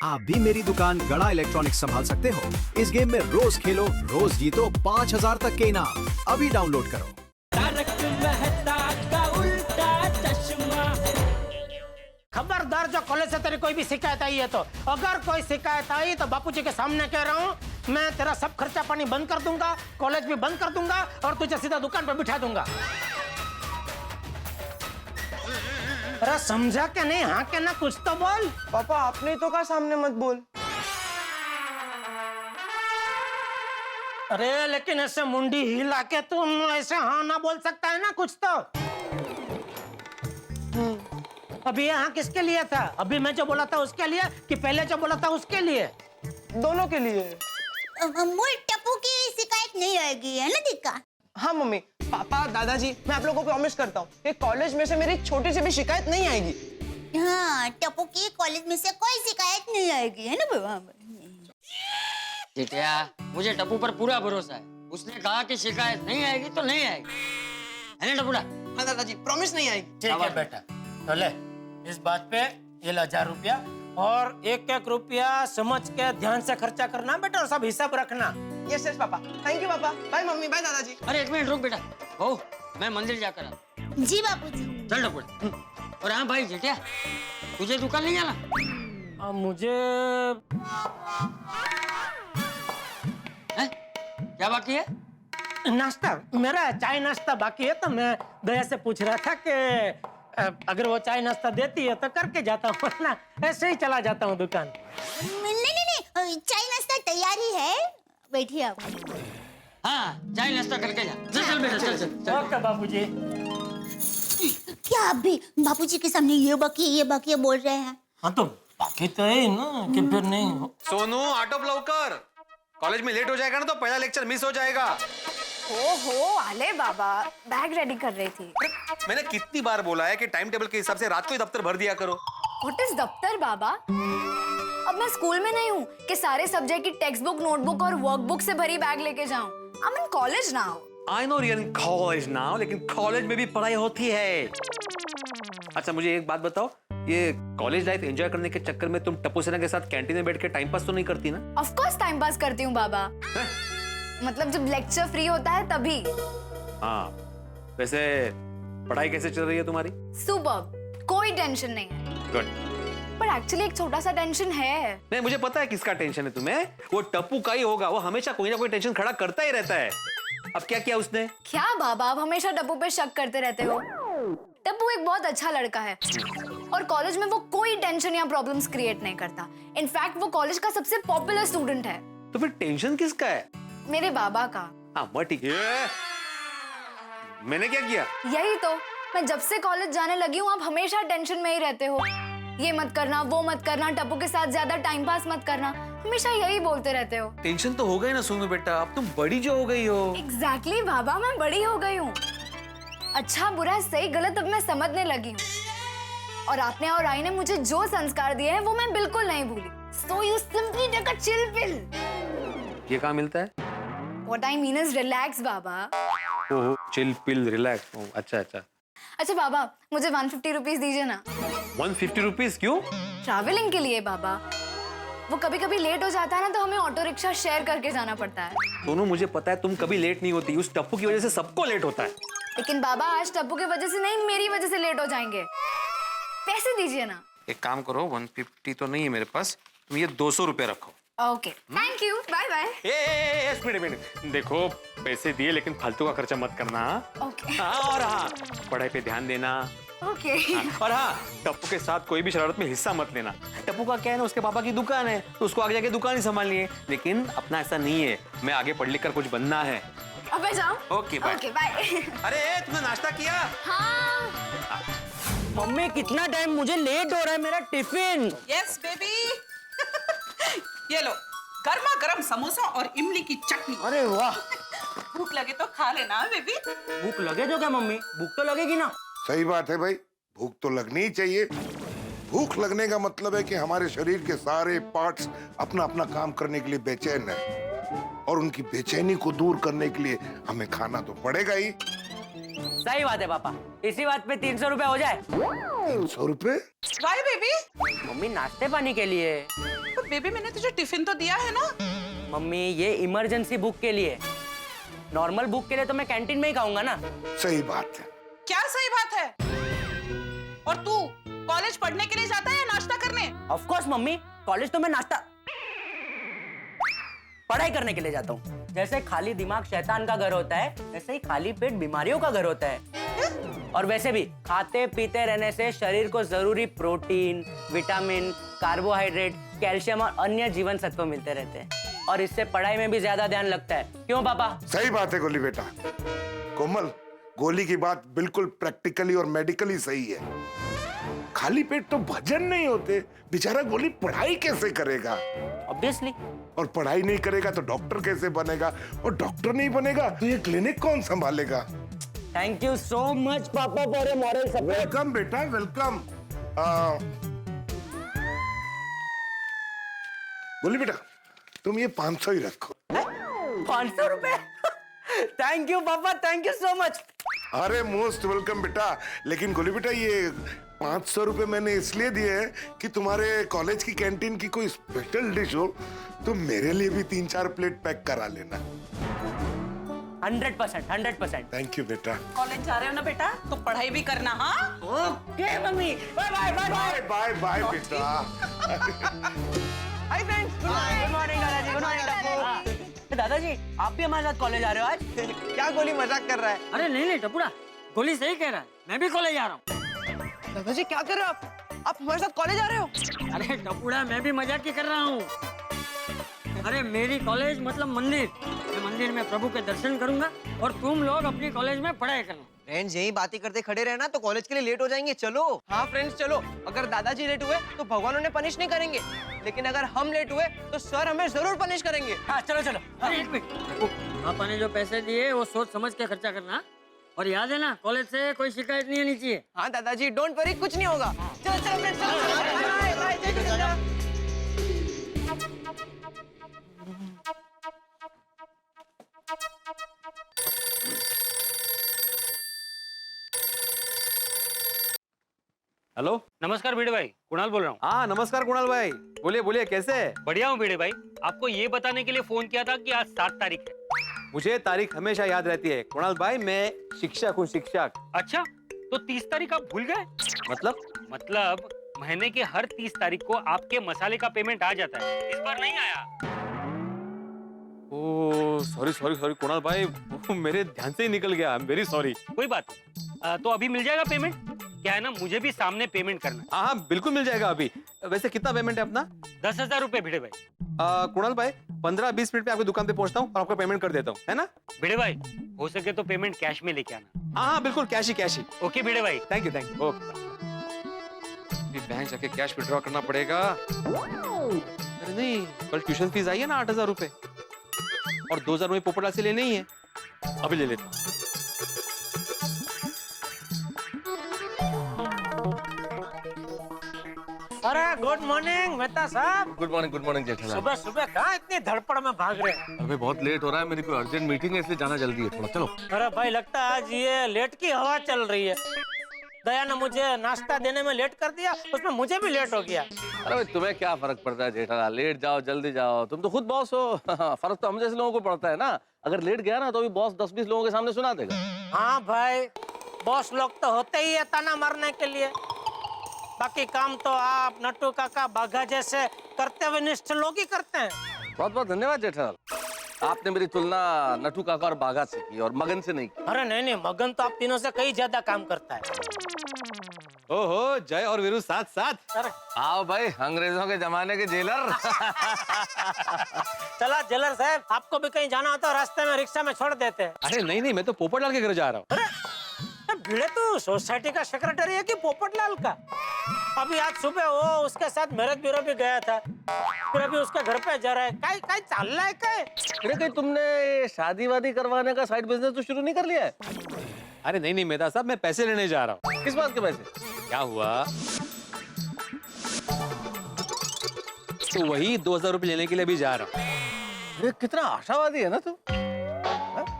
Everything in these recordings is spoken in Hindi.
आप भी मेरी दुकान गड़ा इलेक्ट्रॉनिक्स संभाल सकते हो। इस गेम में रोज खेलो, रोज जीतो 5000 तक के इनाम। अभी डाउनलोड करो। तारक मेहता का उल्टा चश्मा। खबरदार, जो कॉलेज से तेरी कोई भी शिकायत आई है तो अगर कोई शिकायत आई तो बापूजी के सामने कह रहा हूँ, मैं तेरा सब खर्चा पानी बंद कर दूंगा, कॉलेज भी बंद कर दूंगा और तुझे सीधा दुकान पे बिठा दूंगा। अरे समझा क्या नहीं? हाँ क्या ना, कुछ तो बोल। पापा आपने तो कहा सामने मत बोल। अरे लेकिन ऐसे मुंडी हिला के तुम ऐसे हाँ ना बोल सकता है ना, कुछ तो। अभी ये हाँ किसके लिए था? अभी मैं जो बोला था उसके लिए कि पहले जो बोला था उसके लिए? दोनों के लिए। अमूल टप्पू की शिकायत नहीं आएगी, है ना दीका? हाँ मम्मी, पापा, दादाजी, मैं आप लोगों को प्रॉमिस करता हूँ कि कॉलेज में से मेरी छोटी सी भी शिकायत नहीं आएगी। हाँ, टप्पू की कॉलेज में से कोई शिकायत नहीं आएगी, है ना बाबा? जितिया, मुझे टप्पू पर पूरा भरोसा है। उसने कहा कि शिकायत नहीं आएगी तो नहीं आएगी, है ना टप्पूड़ा? हाँ दादाजी, प्रॉमिस नहीं आएगी। ठीक है बेटा, तो ले इस बात पे ये 1000 रुपया और एक एक रुपया समझ के ध्यान से खर्चा करना बेटा, और सब हिसाब रखना। Yes yes papa. Thank you पापा। बाय मम्मी, बाय दादाजी। अरे एक मिनट रुक बेटा, ओ मैं मंदिर जाकर आता। जी बापूजी। चल टप्पूड़ा। और हाँ भाई जितिया, तुझे दुकान नहीं जाना? मुझे क्या बाकी है? नाश्ता, मेरा चाय नाश्ता बाकी है, तो मैं दया से पूछ रहा था कि अगर वो चाय नाश्ता देती है तो करके जाता हूँ, वरना ऐसे ही चला जाता हूँ दुकान। नहीं, चाय नाश्ता तैयारी है, बैठिए आप। हाँ, चाय नाश्ता करके जा। चल बेटा, चल। ओके बाबूजी। क्या आप भी बापूजी के सामने ये बाकी बोल रहे हैं? हाँ तो बाकी तो है ना कि फिर नहीं हो। सोनू आटो लवकर, कॉलेज में लेट हो जाएगा ना तो पहला लेक्चर मिस हो जाएगा। ओहो आले बाबा, बैग रेडी कर रही थी। मैंने कितनी बार बोला है कि टाइम टेबल के हिसाब से रात को ही दफ्तर भर दिया करो। व्हाट इज दफ्तर बाबा? अब मैं स्कूल में नहीं हूँ कि सारे सब्जेक्ट की टेक्स्ट बुक, नोटबुक और वर्कबुक से भरी बैग लेके जाऊँ। I am in college now. I know you are in college now, लेकिन कॉलेज में भी पढ़ाई होती है। अच्छा मुझे एक बात बताओ, ये कॉलेज लाइफ एंजॉय करने के चक्कर में तुम टप्पू सेना के साथ कैंटीन में बैठ के टाइम पास तो नहीं करती ना? ऑफ कोर्स टाइम पास करती हूँ बाबा। मतलब जब लेक्चर फ्री होता है तभी। हाँ, वैसे पढ़ाई कैसे चल रही है तुम्हारी? सुपर्ब, कोई टेंशन नहीं है। गुड। पर एक्चुअली एक छोटा सा टेंशन है। नहीं मुझे पता है किसका टेंशन है तुम्हें, वो टप्पू का ही होगा। वो हमेशा कोई ना कोई टेंशन खड़ा करता ही रहता है। अब क्या किया उसने? क्या बाबा, आप हमेशा टप्पू पे शक करते रहते हो। टप्पू एक बहुत अच्छा लड़का है और कॉलेज में वो कोई टेंशन या प्रॉब्लम्स क्रिएट नहीं करता। इनफैक्ट वो कॉलेज का सबसे पॉपुलर स्टूडेंट है। तो फिर टेंशन किसका है? मेरे बाबा का। हाँ ठीक है। मैंने क्या किया? यही तो, मैं जब से कॉलेज जाने लगी हूँ आप हमेशा टेंशन में ही रहते हो। ये मत करना, वो मत करना, टप्पू के साथ ज्यादा टाइम पास मत करना, हमेशा यही बोलते रहते हो। टेंशन तो हो गई ना सोनू बेटा, अब तुम बड़ी जो हो गई हो। एग्जैक्टली बाबा, मैं बड़ी हो गई हूँ। अच्छा बुरा सही गलत अब मैं समझने लगी हूँ। और आपने और आई ने मुझे जो संस्कार दिए हैं वो मैं बिल्कुल नहीं भूली। So you simply take a chill pill. ये कहाँ मिलता है? What I mean is relax Baba. Oh, chill pill relax. अच्छा। अच्छा बाबा, मुझे 150 रुपीज दीजिए ना। 150 रुपीज क्यों? ट्रैवलिंग के लिए बाबा। वो कभी कभी लेट हो जाता है ना तो हमें ऑटो रिक्शा शेयर करके जाना पड़ता है। सोनू मुझे पता है तुम कभी लेट नहीं होती, उस टप्पू की वजह से सबको लेट होता है। लेकिन बाबा आज टप्पू की वजह से नहीं, मेरी वजह से लेट हो जाएंगे। पैसे दीजिए ना। एक काम करो, 150 तो नहीं है मेरे पास, तुम ये 200 रुपए रखो। Okay, thank you, bye bye. Minute देखो, पैसे दिए लेकिन फालतू का खर्चा मत करना। ओके। और हाँ, पढ़ाई पे ध्यान देना। ओके। और हाँ, टप्पू के साथ कोई भी शरारत में हिस्सा मत लेना। टप्पू का क्या है ना, उसके पापा की दुकान है तो उसको आगे जाके दुकान ही संभालनी है, लेकिन अपना ऐसा नहीं है, मैं आगे पढ़ लिख कर कुछ बनना है। अब मैं जाऊं? Okay bye. Okay bye. अरे तुमने नाश्ता किया? हाँ। मम्मी कितना टाइम, मुझे लेट हो रहा है, मेरा टिफिन। Yes baby. ये लो, गर्मा गर्म समोसा और इमली की चटनी। अरे वाह। भूख लगे तो खा लेना बेबी। भूख लगे जो क्या मम्मी, भूख तो लगेगी ना। सही बात है भाई, भूख तो लगनी ही चाहिए। भूख लगने का मतलब है कि हमारे शरीर के सारे पार्ट्स अपना अपना काम करने के लिए बेचैन है, और उनकी बेचैनी को दूर करने के लिए हमें खाना तो पड़ेगा ही। सही बात है पापा, इसी बात पे 300 रुपए हो जाए। 300 रुपए? Y baby? मम्मी नाश्ते पानी के लिए। तो बेबी मैंने तुझे टिफिन तो दिया है ना? मम्मी ये इमरजेंसी बुक के लिए, नॉर्मल बुक के लिए तो मैं कैंटीन में ही खाऊंगा ना। सही बात है। क्या सही बात है? और तू कॉलेज पढ़ने के लिए जाता है या नाश्ता करने? ऑफ कोर्स मम्मी, कॉलेज तो मैं नाश्ता पढ़ाई करने के लिए जाता हूँ। जैसे खाली दिमाग शैतान का घर होता है, वैसे ही खाली पेट बीमारियों का घर होता है। और वैसे भी खाते पीते रहने से शरीर को जरूरी प्रोटीन, विटामिन, कार्बोहाइड्रेट, कैल्शियम और अन्य जीवन सत्व मिलते रहते हैं, और इससे पढ़ाई में भी ज्यादा ध्यान लगता है। क्यों पापा? सही बात है गोली बेटा। कोमल, गोली की बात बिल्कुल प्रैक्टिकली और मेडिकली सही है। खाली पेट तो भजन नहीं होते। बेचारा गोली पढ़ाई कैसे करेगा? ऑब्वियसली। और पढ़ाई नहीं करेगा तो डॉक्टर कैसे बनेगा? और डॉक्टर नहीं बनेगा तो ये क्लिनिक कौन संभालेगा? थैंक यू सो मच पापा for your moral support. Welcome बेटा, वेलकम। गोली बेटा, तुम ये 500 ही रखो। 500 रुपए? थैंक यू पापा, थैंक यू सो मच। अरे मोस्ट वेलकम बेटा। लेकिन गोली बेटा, ये 500 रुपए मैंने इसलिए दिए हैं कि तुम्हारे कॉलेज की कैंटीन की कोई स्पेशल डिश हो तो मेरे लिए भी 3-4 प्लेट पैक करा लेना। 100%, 100%। थैंक यू बेटा। कॉलेज जा रहे हो ना बेटा, तो पढ़ाई भी करना। हाँ okay mummy, bye bye bye bye. Bye bye बेटा। हाय फ्रेंड्स, गुड मॉर्निंग दादाजी, गुड मॉर्निंग टप्पू। दादाजी, आप भी हमारे साथ कॉलेज आ रहे हो आज? क्या गोली मजाक कर रहा है? अरे नहीं नहीं टप्पूड़ा, गोली सही कह रहा है, मैं भी कॉलेज आ रहा हूँ। दादाजी क्या कर रहे हो आप हमारे साथ कॉलेज आ रहे हो? अरे टप्पूड़ा, मैं भी मजाक ही कर रहा हूँ। अरे मेरी कॉलेज मतलब मंदिर, मैं मंदिर में प्रभु के दर्शन करूंगा और तुम लोग अपनी कॉलेज में पढ़ाई करना। फ्रेंड्स यही बातें करते खड़े रहना तो कॉलेज के लिए लेट हो जाएंगे। चलो। हाँ फ्रेंड्स चलो। अगर दादाजी लेट हुए तो भगवान उन्हें पनिश नहीं करेंगे, लेकिन अगर हम लेट हुए तो सर हमें जरूर पनिश करेंगे। हाँ चलो चलो। अरे एक मिनट, पापा ने जो पैसे दिए वो सोच समझ के खर्चा करना, और याद है ना, कॉलेज से कोई शिकायत नहीं आनी चाहिए। हाँ दादाजी, डोंट वरी, कुछ नहीं होगा। चलो चलो फ्रेंड्स, चलो चलो। बाय बाय, जय कृष्ण। हेलो, नमस्कार भिड़े भाई, कुणाल बोल रहा हूँ। हाँ नमस्कार कुणाल भाई, बोलिए बोलिए, कैसे है? बढ़िया हूँ भिड़े भाई, आपको ये बताने के लिए फोन किया था कि आज 7 तारीख है। मुझे तारीख हमेशा याद रहती है कुणाल भाई, मैं शिक्षक हूँ, शिक्षक। अच्छा, तो 30 तारीख आप भूल गए? मतलब महीने के हर 30 तारीख को आपके मसाले का पेमेंट आ जाता है, इस बार नहीं आया। Oh sorry sorry sorry Kunal भाई, वो मेरे ध्यान से ही निकल गया, आई एम वेरी सॉरी। कोई बात नहीं, तो अभी मिल जाएगा पेमेंट? क्या है ना, मुझे भी सामने पेमेंट करना है। हाँ हाँ बिल्कुल मिल जाएगा अभी। वैसे कितना पेमेंट है अपना? 10,000 रुपए भिड़े भाई। कुणाल भाई 15-20 मिनट में आपकी दुकान पे पहुंचता हूँ और आपको पेमेंट कर देता हूँ, है ना? भिड़े भाई हो सके तो पेमेंट कैश में लेके आना। हाँ हाँ बिल्कुल, कैश ही। ओके भिड़े भाई, थैंक यू ओके। बैंक जाके कैश विड्रॉ करना पड़ेगा। अरे नहीं, कल ट्यूशन फीस आई है ना 8,000 रुपए, और 2,000 में पोपटलाल से लेने ही है, अभी ले लेता हूँ। अरे गुड मॉर्निंग मेहता साहब। Good morning Jethalal. सुबह सुबह कहाँ इतनी धड़पड़ में भाग रहे हैं? अबे बहुत लेट हो रहा है, मेरी कोई अर्जेंट मीटिंग है इसलिए जाना जल्दी है थोड़ा। चलो। अरे भाई लगता है आज ये लेट की हवा चल रही है। दया ने मुझे नाश्ता देने में लेट कर दिया, उसमें मुझे भी लेट हो गया। अरे भाई तुम्हें क्या फर्क पड़ता है जेठालाल, लेट जाओ जल्दी जाओ, तुम तो खुद बॉस हो। फर्क तो हम जैसे लोगों को पड़ता है ना, अगर लेट गया ना तो भी बॉस 10-20 लोगों के सामने सुना देगा। हाँ भाई, बॉस लोग तो होते ही है ताना मारने के लिए, बाकी काम तो आप नट्टू काका बाघा जैसे करते हुए निष्ठ लोग ही करते हैं। बहुत बहुत धन्यवाद जेठालाल, आपने मेरी तुलना नट्टू काका और बाघा से की और मगन से नहीं की। अरे नहीं, मगन तो आप तीनों से कई ज्यादा काम करता है। ओहो, जय और वीरू साथ साथ। आओ भाई, अंग्रेजों के जमाने के जेलर। चला जेलर साहब, आपको भी कहीं जाना होता है रास्ते में रिक्शा में छोड़ देते हैं। अरे नहीं, मैं तो पोपटलाल के घर जा रहा हूँ। भिड़े तो सोसाइटी का सेक्रेटरी है कि पोपटलाल का? अभी आज सुबह वो उसके साथ मेरठ ब्यूरो भी गया था, फिर अभी उसके घर पे जा रहा है। काय चल रहा है काय? अरे कहीं तुमने शादी वादी करवाने का साइड बिजनेस तो शुरू नहीं कर लिया है? अरे नहीं मेहता साहब, मैं पैसे लेने जा रहा हूँ। किस बात के पैसे? क्या हुआ, तो वही 2,000 रुपए लेने के लिए भी जा रहा हूँ। अरे कितना आशावादी है ना तू,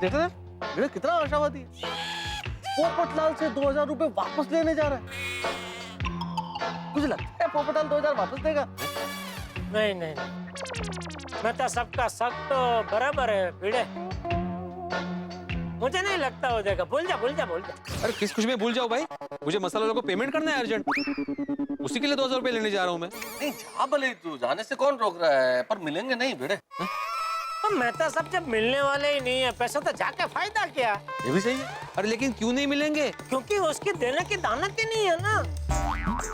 जेठालाल, कितना आशावादी है। पोपटलाल से 2000 रुपए वापस लेने जा रहा है। मुझे लगता है पोपटलाल 2000 वापस देगा। नहीं नहीं, मैं तो सबका सब तो बराबर है भिड़े, मुझे नहीं लगता हो जाएगा। भूल जा भूल जा भूल जा। अरे किस खुशी में भूल जाओ भाई, मुझे मसाला वालों को पेमेंट करना है अर्जेंट, उसी के लिए 2000 रुपए लेने जा रहा हूँ मैं। नहीं जा भले, तू जाने से कौन रोक रहा है, पर मिलेंगे नहीं भिड़े। तो मैं तो सब जब मिलने वाले ही नहीं है, पैसा तो जाके फायदा क्या। ये भी सही है। अरे लेकिन क्यों नहीं मिलेंगे? क्योंकि उसकी देने की दानत ही नहीं है ना।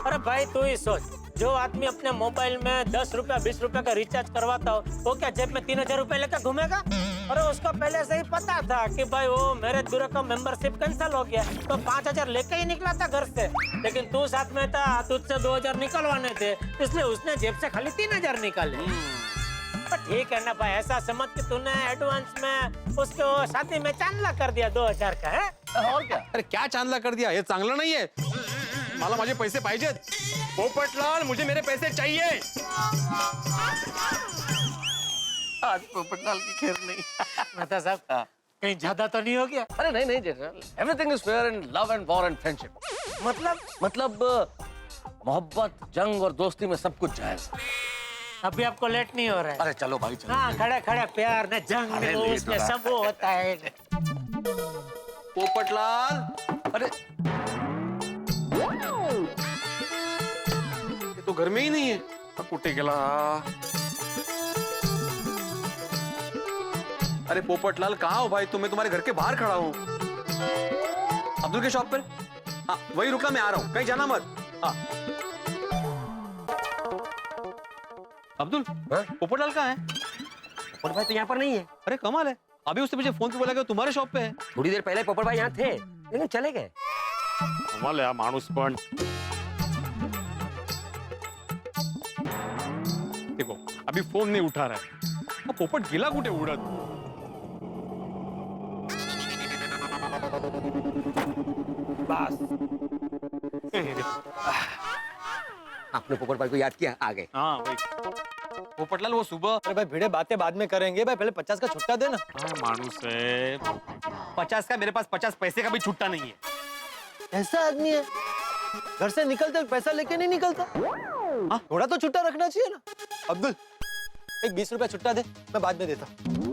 अरे भाई तू ही सोच, जो आदमी अपने मोबाइल में 10 रुपया 20 रुपया का रिचार्ज करवाता हो, वो क्या जेब में 3000 रुपए लेकर घूमेगा? अरे उसको पहले से ही पता था कि भाई वो मेरे ब्यूरो का मेंबरशिप कैंसिल हो गया, तो 5000 लेके ही निकला था घर से। लेकिन तू साथ में था, तुझसे 2000 निकलवाने थे, इसलिए उसने जेब से खाली 3000 निकाले। तो ठीक है ना भाई, ऐसा समझ कि तूने एडवांस में उसको शादी में चांदला कर दिया 2000 का है। और क्या? अरे क्या चांदला कर दिया, ये चांगला नहीं है। मला माझे पैसे पाहिजेत। पोपटलाल मुझे मेरे पैसे चाहिए। आज पोपटलाल की खैर नहीं। मतलब साहब कहीं ज्यादा तो नहीं हो गया? अरे नहीं नहीं general, everything is fair in love and war and friendship. मतलब मोहब्बत, जंग और दोस्ती में सब कुछ जायज है। अभी आपको लेट नहीं हो रहा है? अरे चलो भाई चलो। हाँ खड़े खड़े प्यार न जंग न उसमें सब वो होता है। पोपटलाल, अरे ये तो घर में ही नहीं है। कुठे गेला? अरे पोपटलाल कहाँ हो भाई तुम? मैं तुम्हारे घर के बाहर खड़ा हूँ, अब्दुल के शॉप पर। हाँ वही रुका, मैं आ रहा हूँ, कहीं जाना मत। हाँ अब्दुल, पोपटलाल कहाँ है? पोपट भाई तो यहाँ पर नहीं है। अरे कमाल है, अभी उसने मुझे फोन पे बोला कि वो तुम्हारे शॉप पे है। थोड़ी देर पहले पोपट भाई यहाँ थे, लेकिन चले गए। कमाल है माणूस पण। देखो अभी फोन नहीं उठा रहा है, पोपट गेला कुठे उडत? बस आपने पोपट भाई को याद किया, आ गए। हाँ भाई पोपटलाल वो सुबह। अरे भाई भिड़े बातें बाद में करेंगे भाई, पहले 50 का छुट्टा देना। हाँ माणूस है, 50 का, मेरे पास 50 पैसे का भी छुट्टा नहीं है। ऐसा आदमी है, घर से निकलते पैसा लेके नहीं निकलता। हाँ थोड़ा तो छुट्टा रखना चाहिए ना। अब्दुल एक 20 रुपया छुट्टा दे, मैं बाद में देता।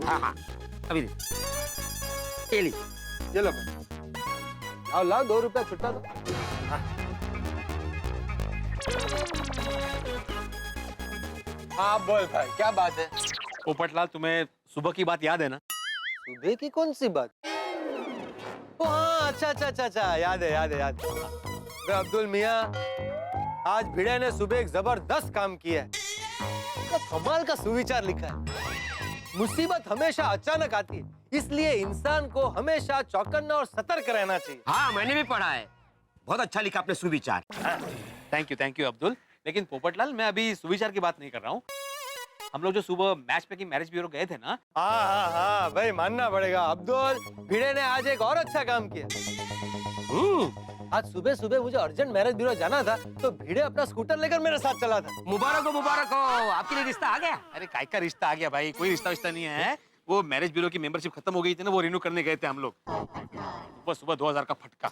हाँ हाँ अभी दे। ये लो आओ, लाओ 2 रुपया छुट्टा दो। हाँ बोल भाई, क्या बात है? पोपटलाल तुम्हें सुबह की बात याद है ना? सुबह की कौन सी बात? ओ हाँ, अच्छा अच्छा अच्छा अच्छा, याद है याद है याद है। अब्दुल मियाँ, आज भिड़े ने सुबह एक जबरदस्त काम किया है। कमाल का सुविचार लिखा है। मुसीबत हमेशा अचानक आती है, इसलिए इंसान को हमेशा चौकन्ना और सतर्क रहना चाहिए। हाँ मैंने भी पढ़ा है, बहुत अच्छा लिखा आपने सुविचार। Thank you Abdul. लेकिन पोपटलाल मैं अभी सुविचार की बात नहीं कर रहा हूँ। हम लोग जो सुबह मैच पे की मैरिज ब्यूरो गए थे ना। हाँ भाई मानना पड़ेगा, अब्दुल भिड़े ने आज एक और अच्छा काम किया। आज सुबह सुबह मुझे अर्जेंट मैरिज ब्यूरो जाना था, तो भिड़े अपना स्कूटर लेकर मेरे साथ चला था। मुबारक हो, आपके लिए रिश्ता आ गया। अरे काय का रिश्ता आ गया भाई, कोई रिश्ता नहीं है। वो मैरिज ब्यूरो की मेंबरशिप खत्म हो गई थी ना, वो रिन्यू करने गए थे हम लोग। सुबह 2000 का फटका।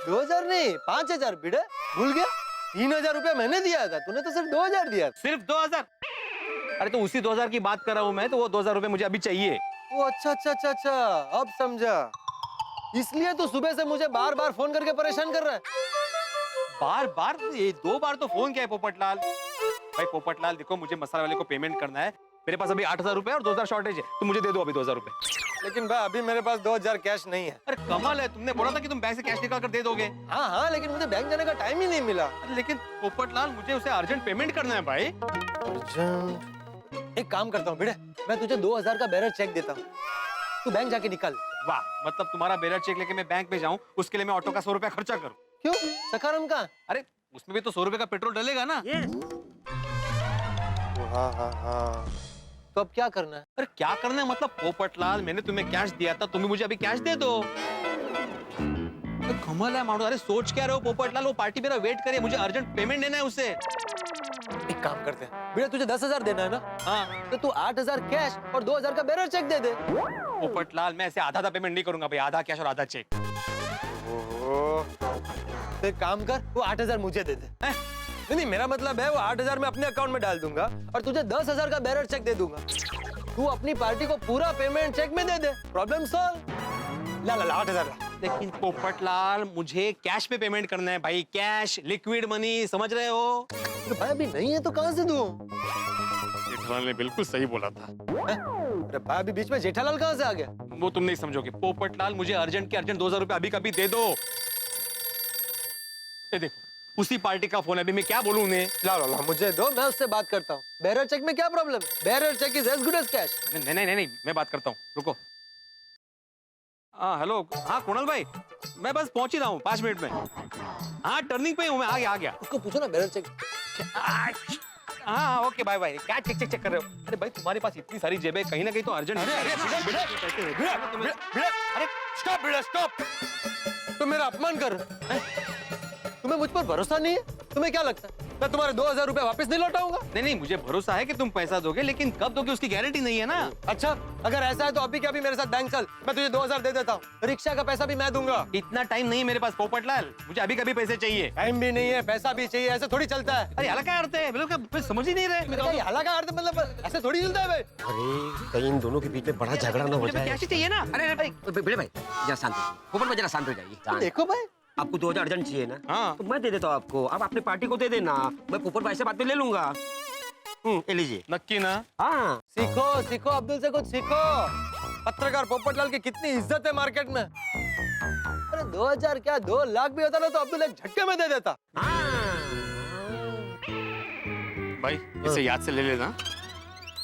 2000 नहीं 5000 भिड़े, भूल गया? 3000 रुपया मैंने दिया था, तूने तो सिर्फ 2000 दिया। सिर्फ 2000? अरे तो उसी 2000 की बात कर रहा हूँ मैं, तो वो 2000 रुपए मुझे अभी चाहिए। वो अच्छा अच्छा अच्छा अच्छा, अब समझा। इसलिए तो सुबह से मुझे बार बार फोन करके परेशान कर रहा है। बार बार? ये 2 बार तो फोन किया है पोपटलाल। भाई पोपटलाल देखो, मुझे मसाला वाले को पेमेंट करना है, मेरे पास अभी 8000 रुपए और 2000 शॉर्टेज है, तो मुझे दे दो अभी 2000 रुपए। लेकिन भाई अभी मेरे पास 2000 कैश नहीं है। अरे कमाल है, तुमने बोला था कि तुम बैंक से कैश निकाल कर दे दोगे। हाँ लेकिन मुझे बैंक जाने का टाइम ही नहीं मिला। लेकिन पोपटलाल मुझे उसे अर्जेंट पेमेंट करना है भाई। एक काम करता हूँ भिड़े, मैं तुझे 2000 का बैरर चेक देता हूँ, तू बैंक जाके निकाल। वाह, मतलब तुम्हारा बैरर चेक लेके मैं बैंक में जाऊँ, उसके लिए मैं ऑटो का 100 रुपया खर्चा करूँ? क्यों? सखाराम का? अरे उसमें भी तो 100 रुपए का पेट्रोल डलेगा ना। हाँ। तो अब क्या करना है? अरे क्या करना है मतलब पोपटलाल, मैंने तुम्हें कैश दिया था, तुम्हें मुझे अभी कैश दे दो। कमाल है मानो। अरे सोच क्या रहे हो पोपटलाल, वो पार्टी मेरा वेट करे, मुझे अर्जेंट पेमेंट देना है उसे। एक काम करते हैं भैया, तुझे 10,000 देना है ना? हाँ तो तू 8,000 कैश और 2,000 का बैरर चेक दे दे। पोपटलाल मैं ऐसे आधा पेमेंट नहीं करूंगा भाई, आधा कैश और आधा चेक। तो एक काम कर, वो 8,000 मुझे दे दे। नहीं, मेरा मतलब है वो 8,000 मैं अपने अकाउंट में डाल दूंगा और तुझे 10,000 का बेरर चेक दे दूंगा। तू अपनी पार्टी को पूरा पेमेंट चेक में दे दे, प्रॉब्लम सॉल्व। ला 8,000 ला। लेकिन पोपटलाल, मुझे कैश पे पेमेंट करना है भाई, कैश, लिक्विड मनी, समझ रहे हो? तो भाई अभी नहीं है तो कहाँ से दूं? जेठालाल ने बिल्कुल सही बोला था। अरे भाई अभी बीच में जेठालाल कहाँ से आ गया? वो तुम नहीं समझोगे। पोपटलाल, मुझे अर्जेंट के अर्जेंट 2,000 रुपए अभी कभी दे दो। ये देखो, उसी पार्टी का फोन है, अभी मैं क्या बोलूं उन्हें? ला मुझे दो, मैं उससे बात करता हूँ। बेरर चेक में क्या problem? Bearer cheque is as good as cash. नहीं, मैं बात करता हूँ, रुको। हाँ हेलो, हाँ कुणाल भाई, मैं बस पहुंच ही रहा हूँ 5 मिनट में। हाँ टर्निंग पे हूँ मैं, आ गया। उसको पूछो ना बेरर चेक। हाँ ओके, बाय बाय। क्या चेक कर रहे हो? अरे भाई तुम्हारे पास इतनी सारी जेबें, कहीं ना कहीं तो अर्जेंट। अरे स्टॉप। तुम मेरा अपमान कर रहे हो। तुम्हें मुझ पर भरोसा नहीं है? तुम्हें क्या लगता है मैं तुम्हारे 2,000 रुपए वापस नहीं लौटाऊंगा? नहीं, मुझे भरोसा है कि तुम पैसा दोगे, लेकिन कब दोगे उसकी गारंटी नहीं है ना। अच्छा, अगर ऐसा है तो अभी क्या, अभी मेरे साथ बैंक चल, मैं तुझे 2,000 दे देता हूँ। रिक्शा का पैसा भी मैं दूंगा। इतना टाइम नहीं है मेरे पास पोपटलाल, मुझे अभी कभी पैसे चाहिए। टाइम भी नहीं है, पैसा भी चाहिए, ऐसे थोड़ी चलता है। अरे हाला क्या अर्थ है? बिल्कुल समझ ही नहीं रहे। हाला का अर्थ मतलब ऐसे थोड़ी चलता है भाई। अरे कहीं इन दोनों के बीच में बड़ा झगड़ा ना हो जाए। कैश चाहिए ना। अरे भाई बड़े भाई जरा शांत हो, ऊपर में जरा शांत हो जाइए। देखो भाई, आपको 2,000 अर्जेंट चाहिए ना? हाँ। तो मैं दे देता हूँ आपको, आप अपनी पार्टी को दे देना, मैं पोपट भाई से बात पे ले लूंगा। ये लीजिए। नक्की ना? हाँ। सीखो अब्दुल से कुछ सीखो। पत्रकार पोपटलाल की कितनी इज्जत है मार्केट में। अरे 2,000 क्या 2 लाख भी होता ना तो अब्दुल एक झटके में दे देता। भाई इसे याद से ले लेना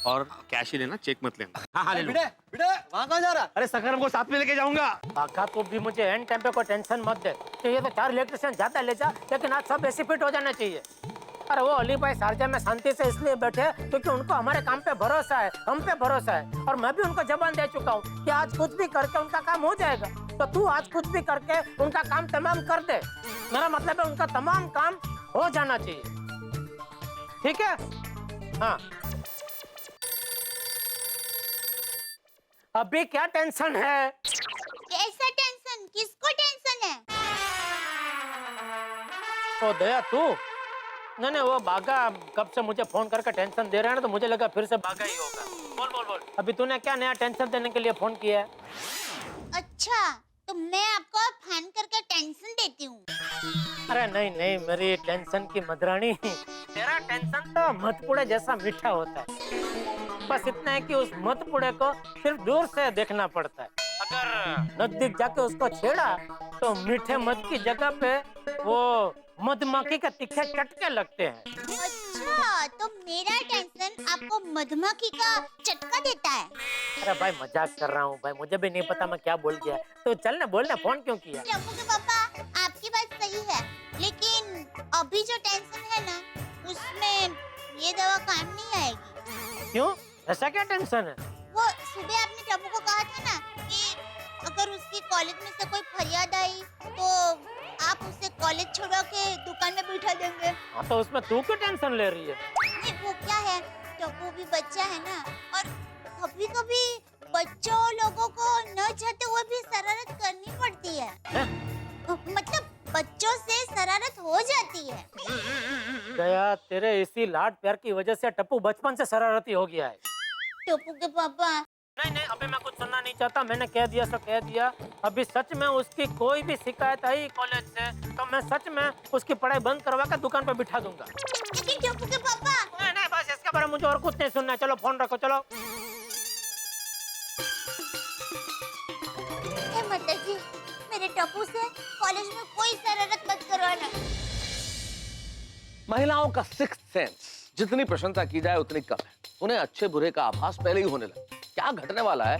और कैश ही लेना, चेक मत लेना। हाँ ले लो। बिड़े वहाँ कहाँ जा रहा? अरे सकरम को साथ में लेके जाऊंगा। काका तू भी मुझे एंड टाइम पे कोई टेंशन मत दे कि ये तो 4 इलेक्ट्रिशियन ज्यादा ले जा, लेकिन आज सब ऐसे फिट हो जाना चाहिए। अरे वो अली भाई शारजा में शांति से इसलिए बैठे क्योंकि उनको हमारे काम पे भरोसा है, हम पे भरोसा है, और मैं भी उनको जबान दे चुका हूँ कि आज कुछ भी करके उनका काम हो जाएगा। तो तू आज कुछ भी करके उनका काम तमाम कर दे। मेरा मतलब है उनका तमाम काम हो जाना चाहिए, ठीक है? हाँ अभी क्या टेंशन है? कैसा टेंशन? किसको टेंशन है? ओ दया तू? नहीं वो बागा कब से मुझे फोन करके टेंशन दे रहा है ना, तो मुझे लगा फिर से बागा ही होगा। बोल अभी तूने क्या नया टेंशन देने के लिए फोन किया है? अच्छा, तो मैं आपको फोन करके टेंशन देती हूँ? अरे नहीं मेरी टेंशन की मदरानी, तेरा टेंशन तो मधपुड़े जैसा मीठा होता है। बस इतना है कि उस मधपुड़े को सिर्फ दूर से देखना पड़ता है। अगर नजदीक जाके उसको छेड़ा तो मीठे मध की जगह पे वो मधुमक्खी के तीखे चटके लगते हैं। अच्छा, तो मेरा टेंशन आपको मधुमक्खी का चटका देता है? अरे भाई मजाक कर रहा हूँ भाई, मुझे भी नहीं पता मैं क्या बोल गया। तो चल ना बोलना, फोन क्यों किया? टप्पू के पापा, आपकी बात सही है, लेकिन अभी जो टेंशन है ना उसमें ये दवा काम नहीं आएगी। क्यों? ऐसा क्या टेंशन है? वो सुबह आपने टप्पू को कहा था ना कि अगर उसकी कॉलेज में से कोई फरियाद आई तो आप उसे कॉलेज छोड़ा के दुकान में बिठा देंगे। हाँ तो उसमें तू क्यों टेंशन ले रही है? नहीं वो क्या है, टप्पू भी बच्चा है ना, और कभी कभी बच्चों लोगों को न चाहते हुए भी शरारत करनी पड़ती है। मतलब बच्चों से शरारत हो जाती है। दया, तेरे इसी लाड प्यार की वजह से टप्पू बचपन से शरारती हो गया है। टप्पू के पापा, नहीं अभी मैं कुछ सुनना नहीं चाहता, मैंने कह दिया सो कह दिया। अभी सच में उसकी कोई भी शिकायत आई कॉलेज से तो मैं सच में उसकी पढ़ाई बंद करवा कर दुकान पे बिठा दूंगा। लेकिन टप्पू के पापा, नहीं बस इसके बारे में मुझे और कुछ नहीं सुनना है। चलो फोन रखो, चलो। माताजी, मेरे टप्पू से कॉलेज में कोई शरारत मत करवाना। महिलाओं का सिक्स्थ सेंस जितनी प्रशंसा की जाए उतनी कम है। उन्हें अच्छे बुरे का आभास पहले ही होने लगा। क्या घटने वाला है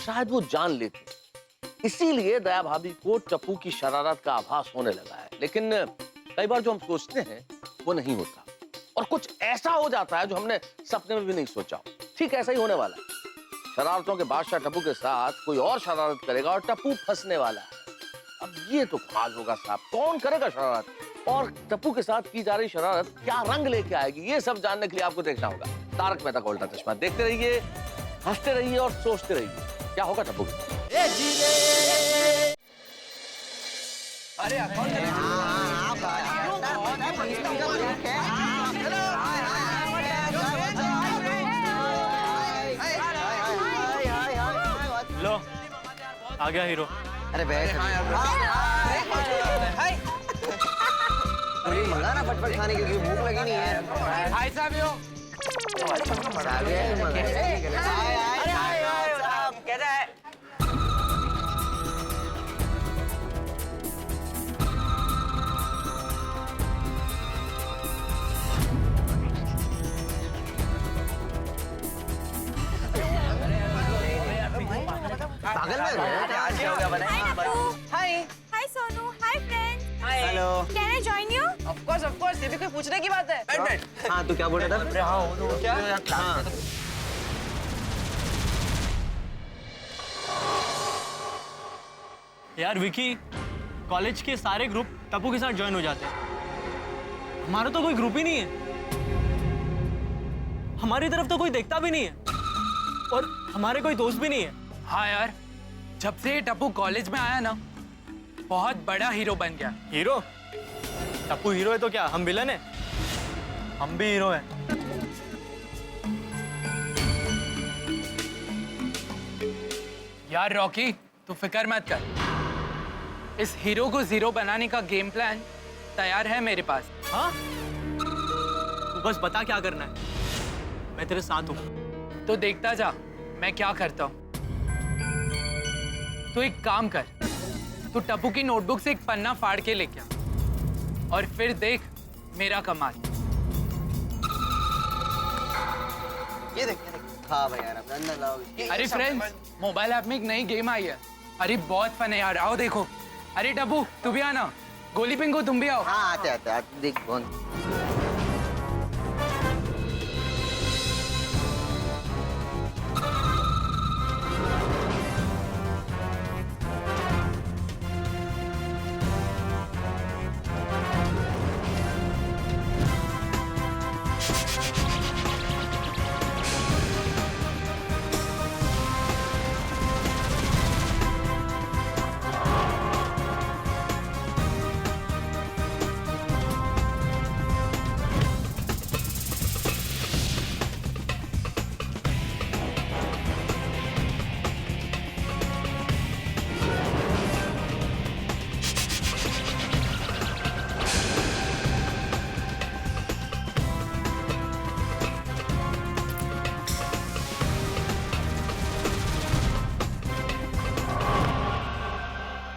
शायद वो जान लेती, इसीलिए दया भाभी को टप्पू की शरारत का आभास होने लगा है। लेकिन कई बार जो हम सोचते हैं वो नहीं होता, और कुछ ऐसा हो जाता है जो हमने सपने में भी नहीं सोचा। ठीक ऐसा ही होने वाला है। शरारतों के बादशाह टप्पू के साथ कोई और शरारत करेगा और टप्पू फंसने वाला है। अब ये तो कमाल होगा साहब, कौन करेगा शरारत, और टप्पू के साथ की जा रही शरारत क्या रंग लेके आएगी, ये सब जानने के लिए आपको देखना होगा तारक मेहता का उल्टा चश्मा। देखते रहिए, हंसते रहिए और सोचते रहिए क्या होगा टप्पू के साथ। लो आ गया हीरो। अरे बैठ पूरी मंगा ना फटफट खाने के लिए, भूख लगी नहीं है। भाई साहब यो कैसा है? पागल में hi hi Sonu, hi friends. Hello. Can I join you? Of course ये भी कोई पूछने की बात है। बैठ। हाँ तू क्या बोल रहा था? हाँ यार विकी, कॉलेज के सारे ग्रुप टप्पू के साथ ज्वाइन हो जाते हैं, हमारा तो कोई ग्रुप ही नहीं है। हमारी तरफ तो कोई देखता भी नहीं है और हमारे कोई दोस्त भी नहीं है। हाँ यार, जब से ये टप्पू कॉलेज में आया ना, बहुत बड़ा हीरो बन गया। हीरो? टप्पू हीरो है तो क्या हम विलन है? हम भी हीरो हैं। यार रॉकी, तू फिक्र मत कर, इस हीरो को जीरो बनाने का गेम प्लान तैयार है मेरे पास। हाँ? तू बस बता क्या करना है, मैं तेरे साथ हूँ। तो देखता जा मैं क्या करता हूँ। तो एक काम कर, तू टप्पू की नोटबुक से एक पन्ना फाड़ के लेके आ और फिर देख मेरा कमाल। ये देख हाँ भाई यार, अपना अंदर लाओ। अरे फ्रेंड्स, मोबाइल ऐप में एक नई गेम आई है, अरे बहुत फन है यार, आओ देखो। अरे टप्पू तू भी आना, गोली पिंगू तुम भी आओ। हाँ आते देख कौन।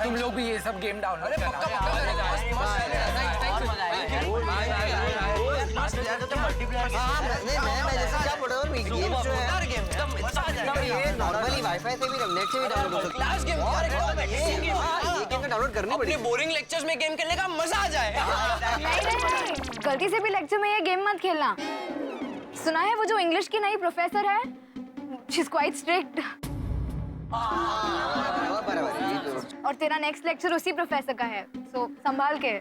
तुम लोग भी ये सब गेम डाउनलोड करना। मैं जैसे क्या बोल रहा हूँ, गेम जो है ये नॉर्मली वाईफाई से भी नेट से भी डाउनलोड हो सकता है। ये गेम तो डाउनलोड करनी पड़ेगी। बोरिंग लेक्चर्स में गेम खेलने का मजा आ जाए। नहीं, गलती से भी लेक्चर में ये गेम मत खेलना। सुना है वो जो इंग्लिश की नई प्रोफेसर है, शी इज क्वाइट स्ट्रिक्ट। और तेरा नेक्स्ट लेक्चर उसी प्रोफेसर का है, सो संभाल के।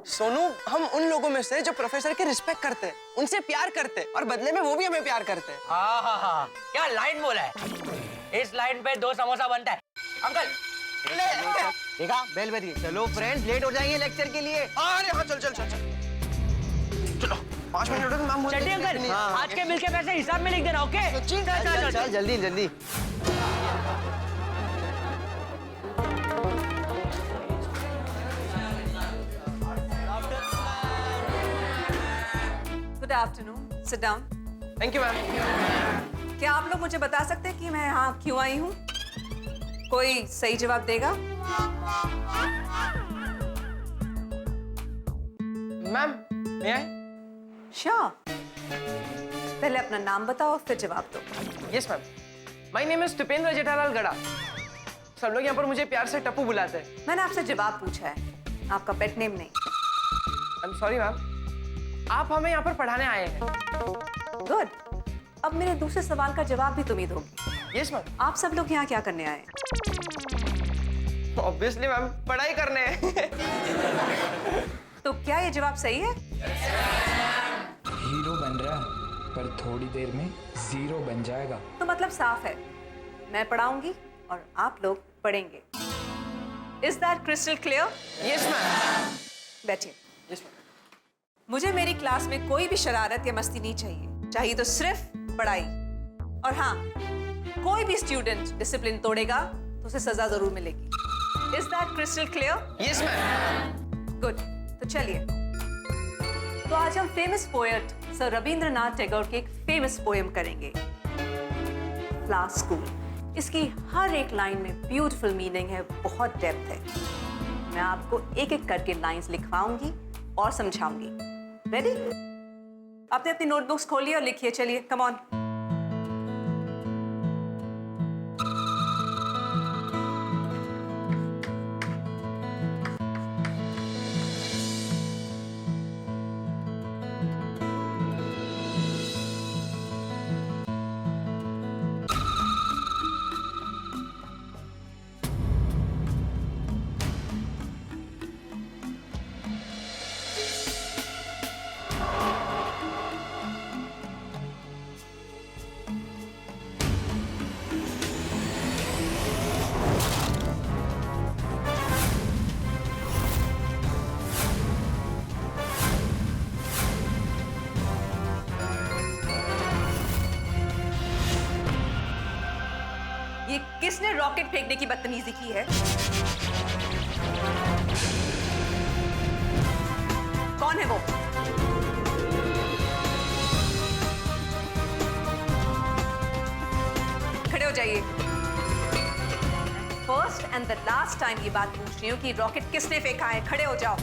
सोनू, हम उन लोगों में से जो प्रोफेसर की रिस्पेक्ट करते हैं, उनसे प्यार करते हैं और बदले में वो भी हमें प्यार करते हैं। हाँ, क्या लाइन बोला है? इस लाइन पे 2 समोसा बनता है। अंकल देखा बेल बज गई। चलो फ्रेंड्स, लेट हो जाएंगे लेक्चर के लिए। अरे हाँ, चलो 5 मिनट मैम। चलिए अंकल, आज के बिल के पैसे हिसाब में लिख देना, ओके? चल जल्दी। Good afternoon, sit down. Thank you ma'am. क्या आप लोग मुझे बता सकते हैं कि मैं यहाँ क्यों आई हूँ? कोई सही जवाब देगा? मैम, मैं आए? श्योर। पहले अपना नाम बताओ फिर जवाब दो। Yes ma'am, my name is Tipendra Jethalal गड़ा। सब लोग यहाँ पर मुझे प्यार से टप्पू बुलाते हैं। मैंने आपसे जवाब पूछा है, आपका पेट नेम नहीं। आई एम सॉरी मैम, आप हमें यहाँ पर पढ़ाने आए हैं। गुड। अब मेरे दूसरे सवाल का जवाब भी तुम ही दोगी। Yes ma'am. आप सब लोग यहाँ क्या करने आए? ऑब्वियसली मैम, पढ़ाई करने। तो क्या ये जवाब सही है? हीरो बन रहा है, पर थोड़ी देर में जीरो बन जाएगा। तो मतलब साफ है, मैं पढ़ाऊंगी और आप लोग पढ़ेंगे। Is that crystal clear? Yes ma'am. बैठिए। Yes ma'am. मुझे मेरी क्लास में कोई भी शरारत या मस्ती नहीं चाहिए। चाहिए तो सिर्फ पढ़ाई। और हाँ, कोई भी स्टूडेंट डिसिप्लिन तोड़ेगा तो उसे सजा जरूर मिलेगी। Is that crystal clear? Yes ma'am. Good. तो चलिए। तो आज हम famous poet sir Rabindranath Tagore की एक फेमस पोएम करेंगे, फ्लावर स्कूल। इसकी हर एक लाइन में ब्यूटीफुल मीनिंग है, बहुत डेप्थ है। मैं आपको एक एक करके लाइंस लिखवाऊंगी और समझाऊंगी। रेडी? आपने अपनी नोटबुक्स खोलिए और लिखिए। चलिए, कम ऑन। ये किसने रॉकेट फेंकने की बदतमीजी की है? कौन है वो? खड़े हो जाइए। First and the last time ये बात पूछ रही हूँ कि रॉकेट किसने फेंका है। खड़े हो जाओ।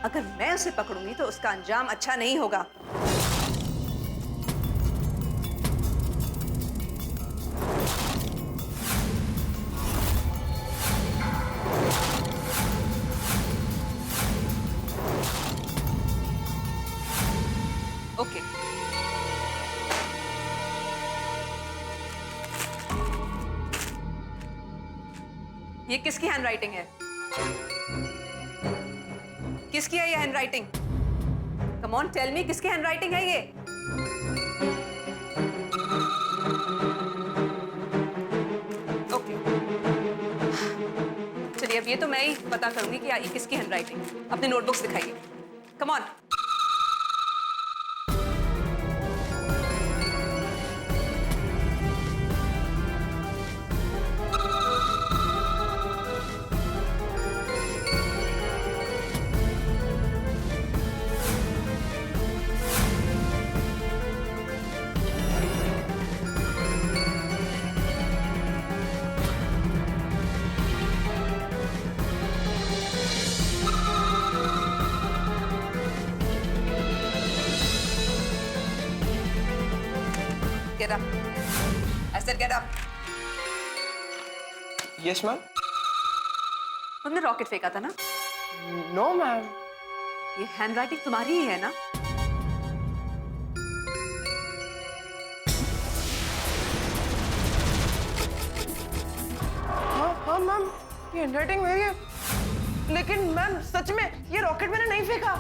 अगर मैं उसे पकड़ूंगी तो उसका अंजाम अच्छा नहीं होगा। ओके। ये किसकी हैंडराइटिंग है? किसकी है ये handwriting? Come on, tell me, किसकी हैंडराइटिंग है ये? ओके, चलिए अब ये तो मैं ही पता करूंगी कि ये किसकी हैंडराइटिंग है। अपनी नोटबुक्स दिखाइए। Come on. Get up. I said get up. Yes ma'am. तुमने रॉकेट फेंका था ना? No ma'am. ये हैंडराइटिंग तुम्हारी ही है ना? हाँ मैम, ये हैंडराइटिंग मेरी है। लेकिन मैम सच में ये रॉकेट मैंने नहीं फेंका।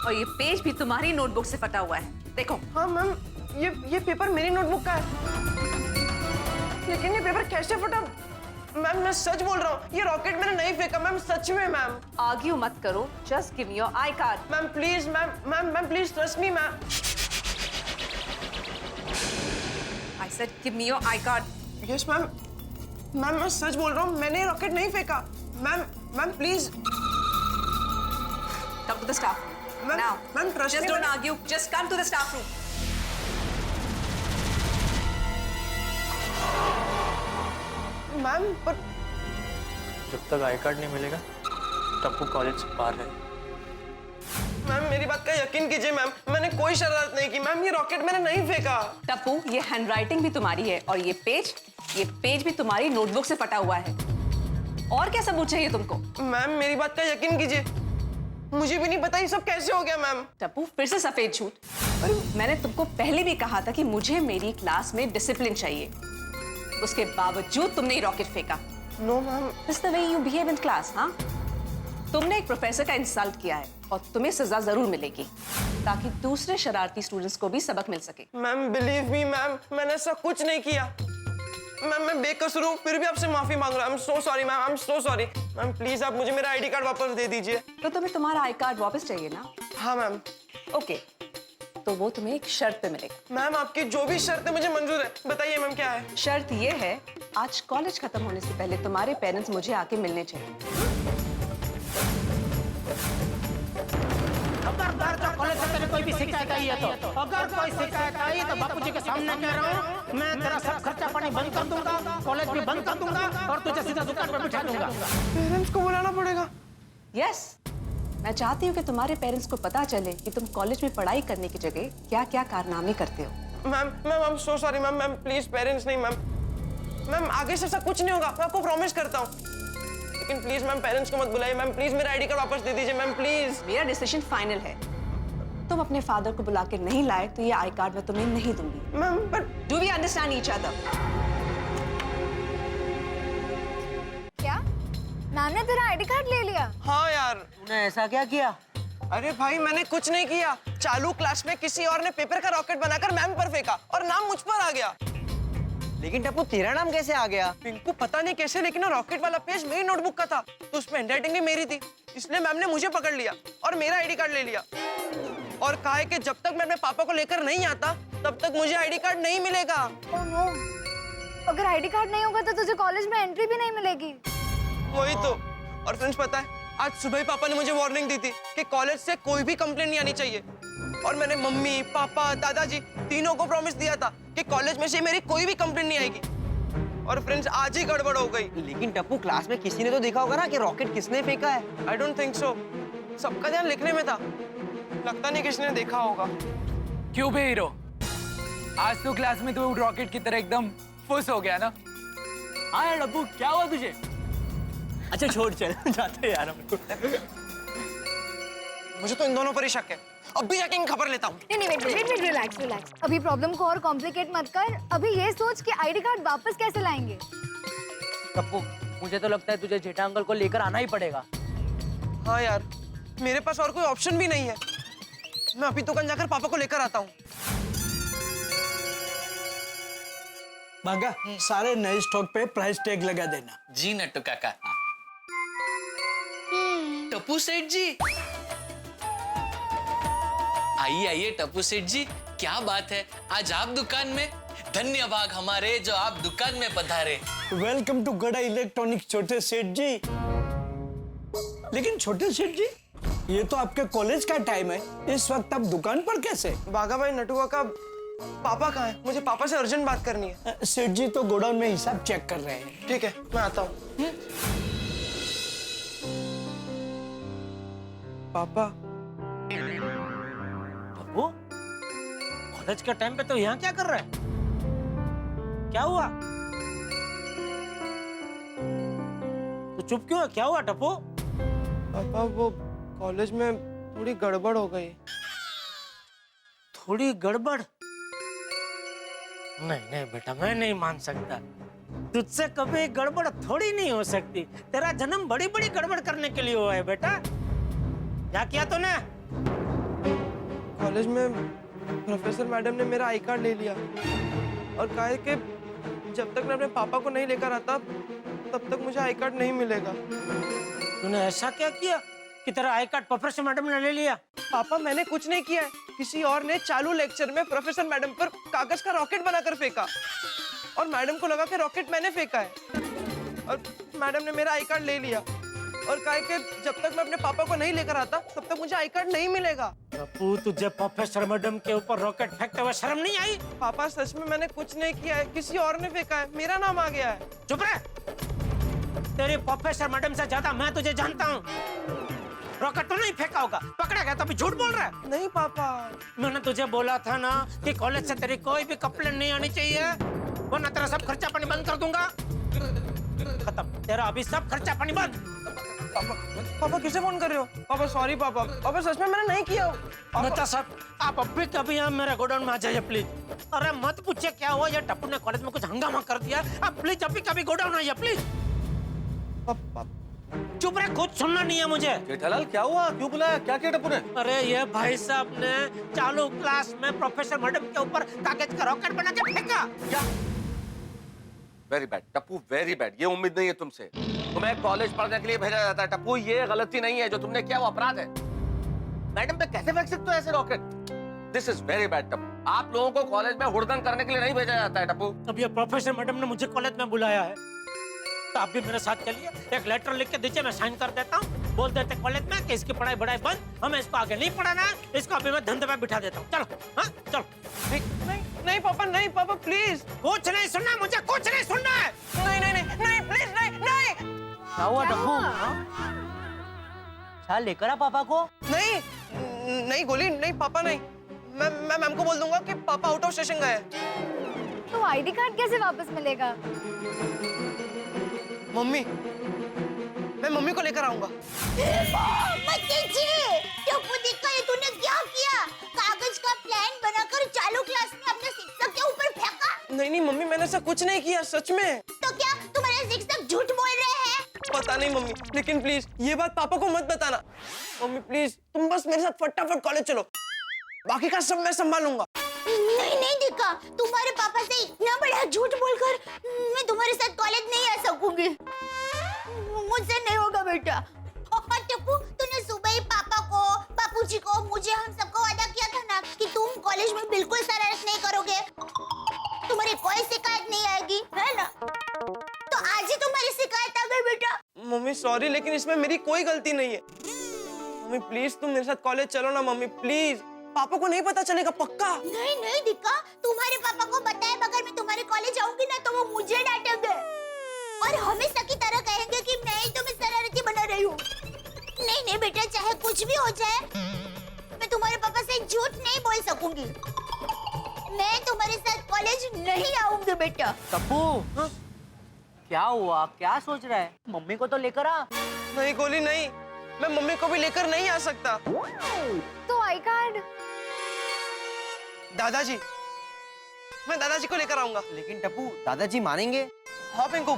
और ये पेज भी तुम्हारी नोटबुक से फटा हुआ है। देखो। हाँ मैम, ये पेपर मेरी नोटबुक का है। लेकिन ये पेपर कैसे फटा? मैम मैं सच बोल रहा हूँ, ये रॉकेट मैंने नहीं फेंका मैम, सच में मैम। आर्ग्यू मत करो, just give me your I card. Ma'am please, ma'am please trust me ma'am. I said give me your I card. Yes ma'am, मैं सच बोल रहा हूँ, मैंने रॉकेट नहीं फेंका। Ma'am please. Come to the staff room. Now. Ma'am, trust Just me, don't ma'am. argue. Just come to the staff room. Ma'am पर जब तक आई कार्ड नहीं मिलेगा टप्पू कॉलेज से बाहर है। मैम मेरी बात का यकीन कीजिए मैम, मैंने कोई शरारत नहीं की मैम, ये रॉकेट मैंने नहीं फेंका। टप्पू, ये हैंडराइटिंग भी तुम्हारी है और ये पेज भी तुम्हारी नोटबुक से फटा हुआ है। और क्या सबूत चाहिए तुमको? मैम मेरी बात का यकीन कीजिए, मुझे भी नहीं पता ये सब कैसे हो गया मैम। टप्पू, फिर से सफेद झूठ। मैंने तुमको पहले भी कहा था कि मुझे मेरी क्लास में डिसिप्लिन चाहिए, उसके बावजूद तुमने ये रॉकेट फेंका। No ma'am. This is the way you behave in class, हाँ? तुमने एक प्रोफेसर का इंसल्ट किया है और तुम्हें सजा जरूर मिलेगी, ताकि दूसरे शरारती स्टूडेंट्स को भी सबक मिल सके। मैम बिलीव मी मैम, मैंने ऐसा कुछ नहीं किया। मैम मैं बेकसूर हूँ, फिर भी आपसे माफी मांग रहा हूँ। I am so sorry ma'am, I am so sorry. Ma'am please आप मुझे मेरा आईडी कार्ड वापस दे दीजिए। तो तुम्हें तुम्हारा आई कार्ड वापस चाहिए ना? हाँ मैम। ओके, तो वो तुम्हें एक शर्त पे मिलेगा। मैम आपकी जो भी शर्त है मुझे मंजूर है, बताइए मैम क्या है? शर्त ये है, आज कॉलेज खत्म होने से पहले तुम्हारे पेरेंट्स मुझे आके मिलने चाहिए। खबरदार, जो कॉलेज से तेरे कोई भी शिकायत आई है तो अगर कोई शिकायत आई तो बापूजी के सामने कह रहा हूँ, मैं तेरा सब खर्चा पानी बंद कर दूंगा, कॉलेज भी बंद कर दूंगा और तुझे सीधा दुकान पर बिठा दूंगा। पेरेंट्स को बुलाना पड़ेगा? यस, मैं चाहती हूँ कि तुम्हारे पेरेंट्स को पता चले कि तुम कॉलेज में पढ़ाई करने की जगह क्या क्या कारनामे करते हो। Ma'am ma'am I am so sorry ma'am. Ma'am please parents नहीं मैम। मैम आगे से ऐसा कुछ नहीं होगा, मैं आपको प्रॉमिस करता हूँ। लेकिन प्लीज मैम पेरेंट्स को मत बुलाइए। मैम प्लीज मेरा आईडी कार्ड वापस दे दीजिए मैम प्लीज। मेरा डिसीजन फाइनल है, तुम अपने फादर को बुला के नहीं लाए तो ये आई कार्ड मैं तुम्हें नहीं दूंगी। Ma'am but do we understand each other? क्या मैम ने तेरा आईडी कार्ड ले लिया? हाँ यार। तूने ऐसा क्या किया? अरे भाई मैंने कुछ नहीं किया। चालू क्लास में किसी और ने पेपर का रॉकेट बनाकर मैम पर फेंका और नाम मुझ पर आ गया। लेकिन टप्पू तेरा नाम कैसे आ गया? पिंकू पता नहीं कैसे, लेकिन वो रॉकेट वाला पेज मेरी नोटबुक का था, तो उसमें हैंडराइटिंग भी मेरी थी, इसलिए मैम ने मुझे पकड़ लिया और मेरा आईडी कार्ड ले लिया और कहा है कि जब तक मैं अपने पापा को लेकर नहीं आता तब तक मुझे आईडी कार्ड नहीं मिलेगा। ओह नो, अगर आईडी कार्ड नहीं होगा तो तुझे कॉलेज में एंट्री भी नहीं मिलेगी। वही तो। और फ्रेंड्स पता है, आज सुबह ही पापा ने मुझे वार्निंग दी थी कि कॉलेज से कोई भी कंप्लेंट नहीं आनी चाहिए, और मैंने मम्मी पापा दादाजी तीनों को प्रॉमिस दिया था कि कॉलेज में से मेरी कोई भी कंप्लेंट नहीं आएगी। और फ्रेंड्स आज ही गड़बड़ हो गई। लेकिन टप्पू क्लास में किसी ने तो देखा होगा ना कि रॉकेट किसने फेंका है। आई डोंट थिंक सो, सबका ध्यान लिखने में था, लगता नहीं किसी ने देखा होगा। क्यों बे हीरो, आज तो क्लास में तू रॉकेट की तरह एकदम फुस हो गया ना? हाँ टप्पू, क्या हुआ तुझे? अच्छा छोड़, चल जाते यार हम। मुझे तो इन दोनों पर ही शक है, अब भी जाके इनकी खबर लेता हूँ। नहीं, रिलैक्स। अभी प्रॉब्लम को और कॉम्प्लिकेट मत कर, अभी ये सोच कि आईडी कार्ड वापस कैसे लाएंगे। टप्पू मुझे तो लगता है तुझे जेठा अंकल को लेकर आना ही पड़ेगा। हाँ यार, मेरे पास और कोई ऑप्शन भी नहीं है। मैं अभी दुकान जाकर पापा को लेकर आता हूँ। भागा, सारे नए स्टॉक पे प्राइस टैग लगा देना। जी नट्टू काका। टप्पू सेठ जी, आइए टप्पू सेठ जी, क्या बात है, आज आप दुकान में? धन्यवाद हमारे जो आप दुकान में पधारे। वेलकम टू गड़ा इलेक्ट्रॉनिक्स छोटे सेठ जी। लेकिन छोटे सेठ जी, ये तो आपके कॉलेज का टाइम है, इस वक्त आप दुकान पर कैसे? बागा भाई, नटुआ का पापा कहाँ है? मुझे पापा से अर्जेंट बात करनी है। सेठ जी तो गोडाउन में हिसाब चेक कर रहे हैं। ठीक है, मैं आता हूँ। पापा। वो कॉलेज के टाइम पे तो यहाँ क्या कर रहा है? क्या हुआ? तो चुप क्यों है? क्या हुआ टप्पू? पापा वो कॉलेज में थोड़ी गड़बड़ हो गई। थोड़ी गड़बड़? नहीं बेटा, मैं नहीं मान सकता। तुझसे कभी गड़बड़ थोड़ी नहीं हो सकती। तेरा जन्म बड़ी बड़ी गड़बड़ करने के लिए हुआ है बेटा। क्या किया तूने? कॉलेज में प्रोफेसर मैडम ने मेरा आई कार्ड ले लिया और कहा है कि जब तक मैं अपने पापा को नहीं लेकर आता तब तक मुझे आई कार्ड नहीं मिलेगा। तूने ऐसा क्या किया कि तेरा आई कार्ड प्रोफेसर मैडम ने ले लिया? पापा मैंने कुछ नहीं किया है, किसी और ने चालू लेक्चर में प्रोफेसर मैडम पर कागज का रॉकेट बनाकर फेंका और मैडम को लगा कि रॉकेट मैंने फेंका है और मैडम ने मेरा आई कार्ड ले लिया और कहा कि जब तक मैं अपने पापा को नहीं लेकर आता तब तक मुझे आई कार्ड नहीं मिलेगा। बापू, तुझे प्रोफेसर मैडम के ऊपर रॉकेट फेंकते हुए शर्म नहीं आई? पापा सच में मैंने कुछ नहीं किया है, किसी और ने फेंका है, मेरा नाम आ गया है। चुप रह। तेरी प्रोफेसर मैडम से ज्यादा मैं तुझे जानता हूँ। रॉकेट तो नहीं फेंका होगा, पकड़ा गया तो अभी झूठ बोल रहा है। नहीं पापा, मैंने तुझे बोला था ना कि कॉलेज से तेरी कोई भी कंप्लेंट नहीं आनी चाहिए, वरना तेरा सब खर्चा पानी बंद कर दूंगा। खत्म, तेरा अभी सब खर्चा पानी बंद। पापा किसे फोन कर रहे हो? पापा सॉरी पापा, पापा सच में मैंने नहीं किया। बता सर, आप अभी कभी यहाँ मेरे गोडाउन में आ जाइए प्लीज। अरे मत पूछिए क्या हुआ, ये टप्पू ने कॉलेज में कुछ हंगामा कर दिया। आप प्लीज अभी कभी गोडाउन आइए प्लीज। चुप रहे, कुछ सुनना नहीं है मुझे। जेठालाल क्या हुआ, क्यों बुलाया, क्या किया टप्पू ने? अरे ये भाई साहब ने चालू क्लास में प्रोफेसर मैडम के ऊपर कागज का रॉकेट बना के फेंका। क्या? Very bad Tappu, very bad. ये उम्मीद नहीं है तुमसे। तुम्हें कॉलेज पढ़ने के लिए भेजा जाता है टप्पू, ये गलती नहीं है। जो तुमने किया वो अपराध है। मैडम पे कैसे फेंक सकते हो ऐसे rocket? This is very bad Tappu. आप लोगों को कॉलेज में हुड़दंग करने के लिए नहीं भेजा जाता है टप्पू। अब ये प्रोफेसर मैडम ने मुझे कॉलेज में बुलाया है, तो आप भी मेरे साथ चलिए। एक लेटर लिख के दीजिए, मैं साइन कर देता हूँ। बोल देते कॉलेज में कि इसकी पढ़ाई बढ़ाई बंद, हमें इसको आगे नहीं पढ़ाना है, इसको अभी मैं धंधे में बिठा देता हूँ। चलो, हाँ चलो। नहीं पापा प्लीज। कुछ नहीं सुनना है मुझे, कुछ नहीं सुनना है। नहीं प्लीज नहीं। क्या हुआ टप्पू? चाय लेकर आ पापा को। नहीं गोली, नहीं पापा नहीं। मैं मैम को बोल दूंगा कि पापा आउट ऑफ स्टेशन गए हैं। तो आईडी कार्ड कैसे वापस मिलेगा? मैं मम्मी को लेकर आऊंगा। तूने क्या किया? कागज का प्लान बनाकर चालू क्लास में अपने शिक्षक के ऊपर फेंका? नहीं मम्मी, मैंने ऐसा कुछ नहीं किया, सच में। तो क्या तुम्हारे शिक्षक झूठ बोल रहे हैं? पता नहीं मम्मी, लेकिन प्लीज ये बात पापा को मत बताना। मम्मी प्लीज, तुम बस मेरे साथ फटाफट कॉलेज चलो, बाकी का सब मैं संभालूंगा। नहीं दिखा, तुम्हारे पापा से इतना बड़ा झूठ बोलकर मैं तुम्हारे साथ कॉलेज नहीं आ सकूंगी। मुझसे नहीं होगा बेटा। टप्पू, तूने सुबह ही पापा को, बापूजी को, मुझे, हम सबको वादा किया था ना कि तुम कॉलेज में बिल्कुल शरारत नहीं करोगे, तुम्हारी कोई शिकायत नहीं आएगी, है ना? तो आज ही तुम्हारी शिकायत आ गई बेटा। मम्मी सॉरी, लेकिन इसमें मेरी कोई गलती नहीं है। मम्मी प्लीज तुम मेरे साथ कॉलेज चलो ना मम्मी, प्लीज। पापा को नहीं पता चलेगा, पक्का? नहीं दिक्का, तुम्हारे पापा को बताए बगैर मैं तुम्हारे कॉलेज आऊंगी ना तो वो मुझे डांटेंगे और हमेशा की तरह कहेंगे कि मैं ही तुम्हें शरारती बना रही हूँ। नहीं बेटा, चाहे कुछ भी हो जाए, मैं तुम्हारे पापा से झूठ नहीं बोल सकूंगी। मैं तुम्हारे साथ कॉलेज नहीं आऊंगी बेटा। टप्पू, क्या हुआ? क्या सोच रहा है? मम्मी को तो लेकर आ। नहीं गोली नहीं, मैं मम्मी को भी लेकर नहीं आ सकता। तो आई कार्ड? दादाजी, मैं दादाजी को लेकर आऊंगा। लेकिन टप्पू, दादाजी मानेंगे? हाँ पिंकू,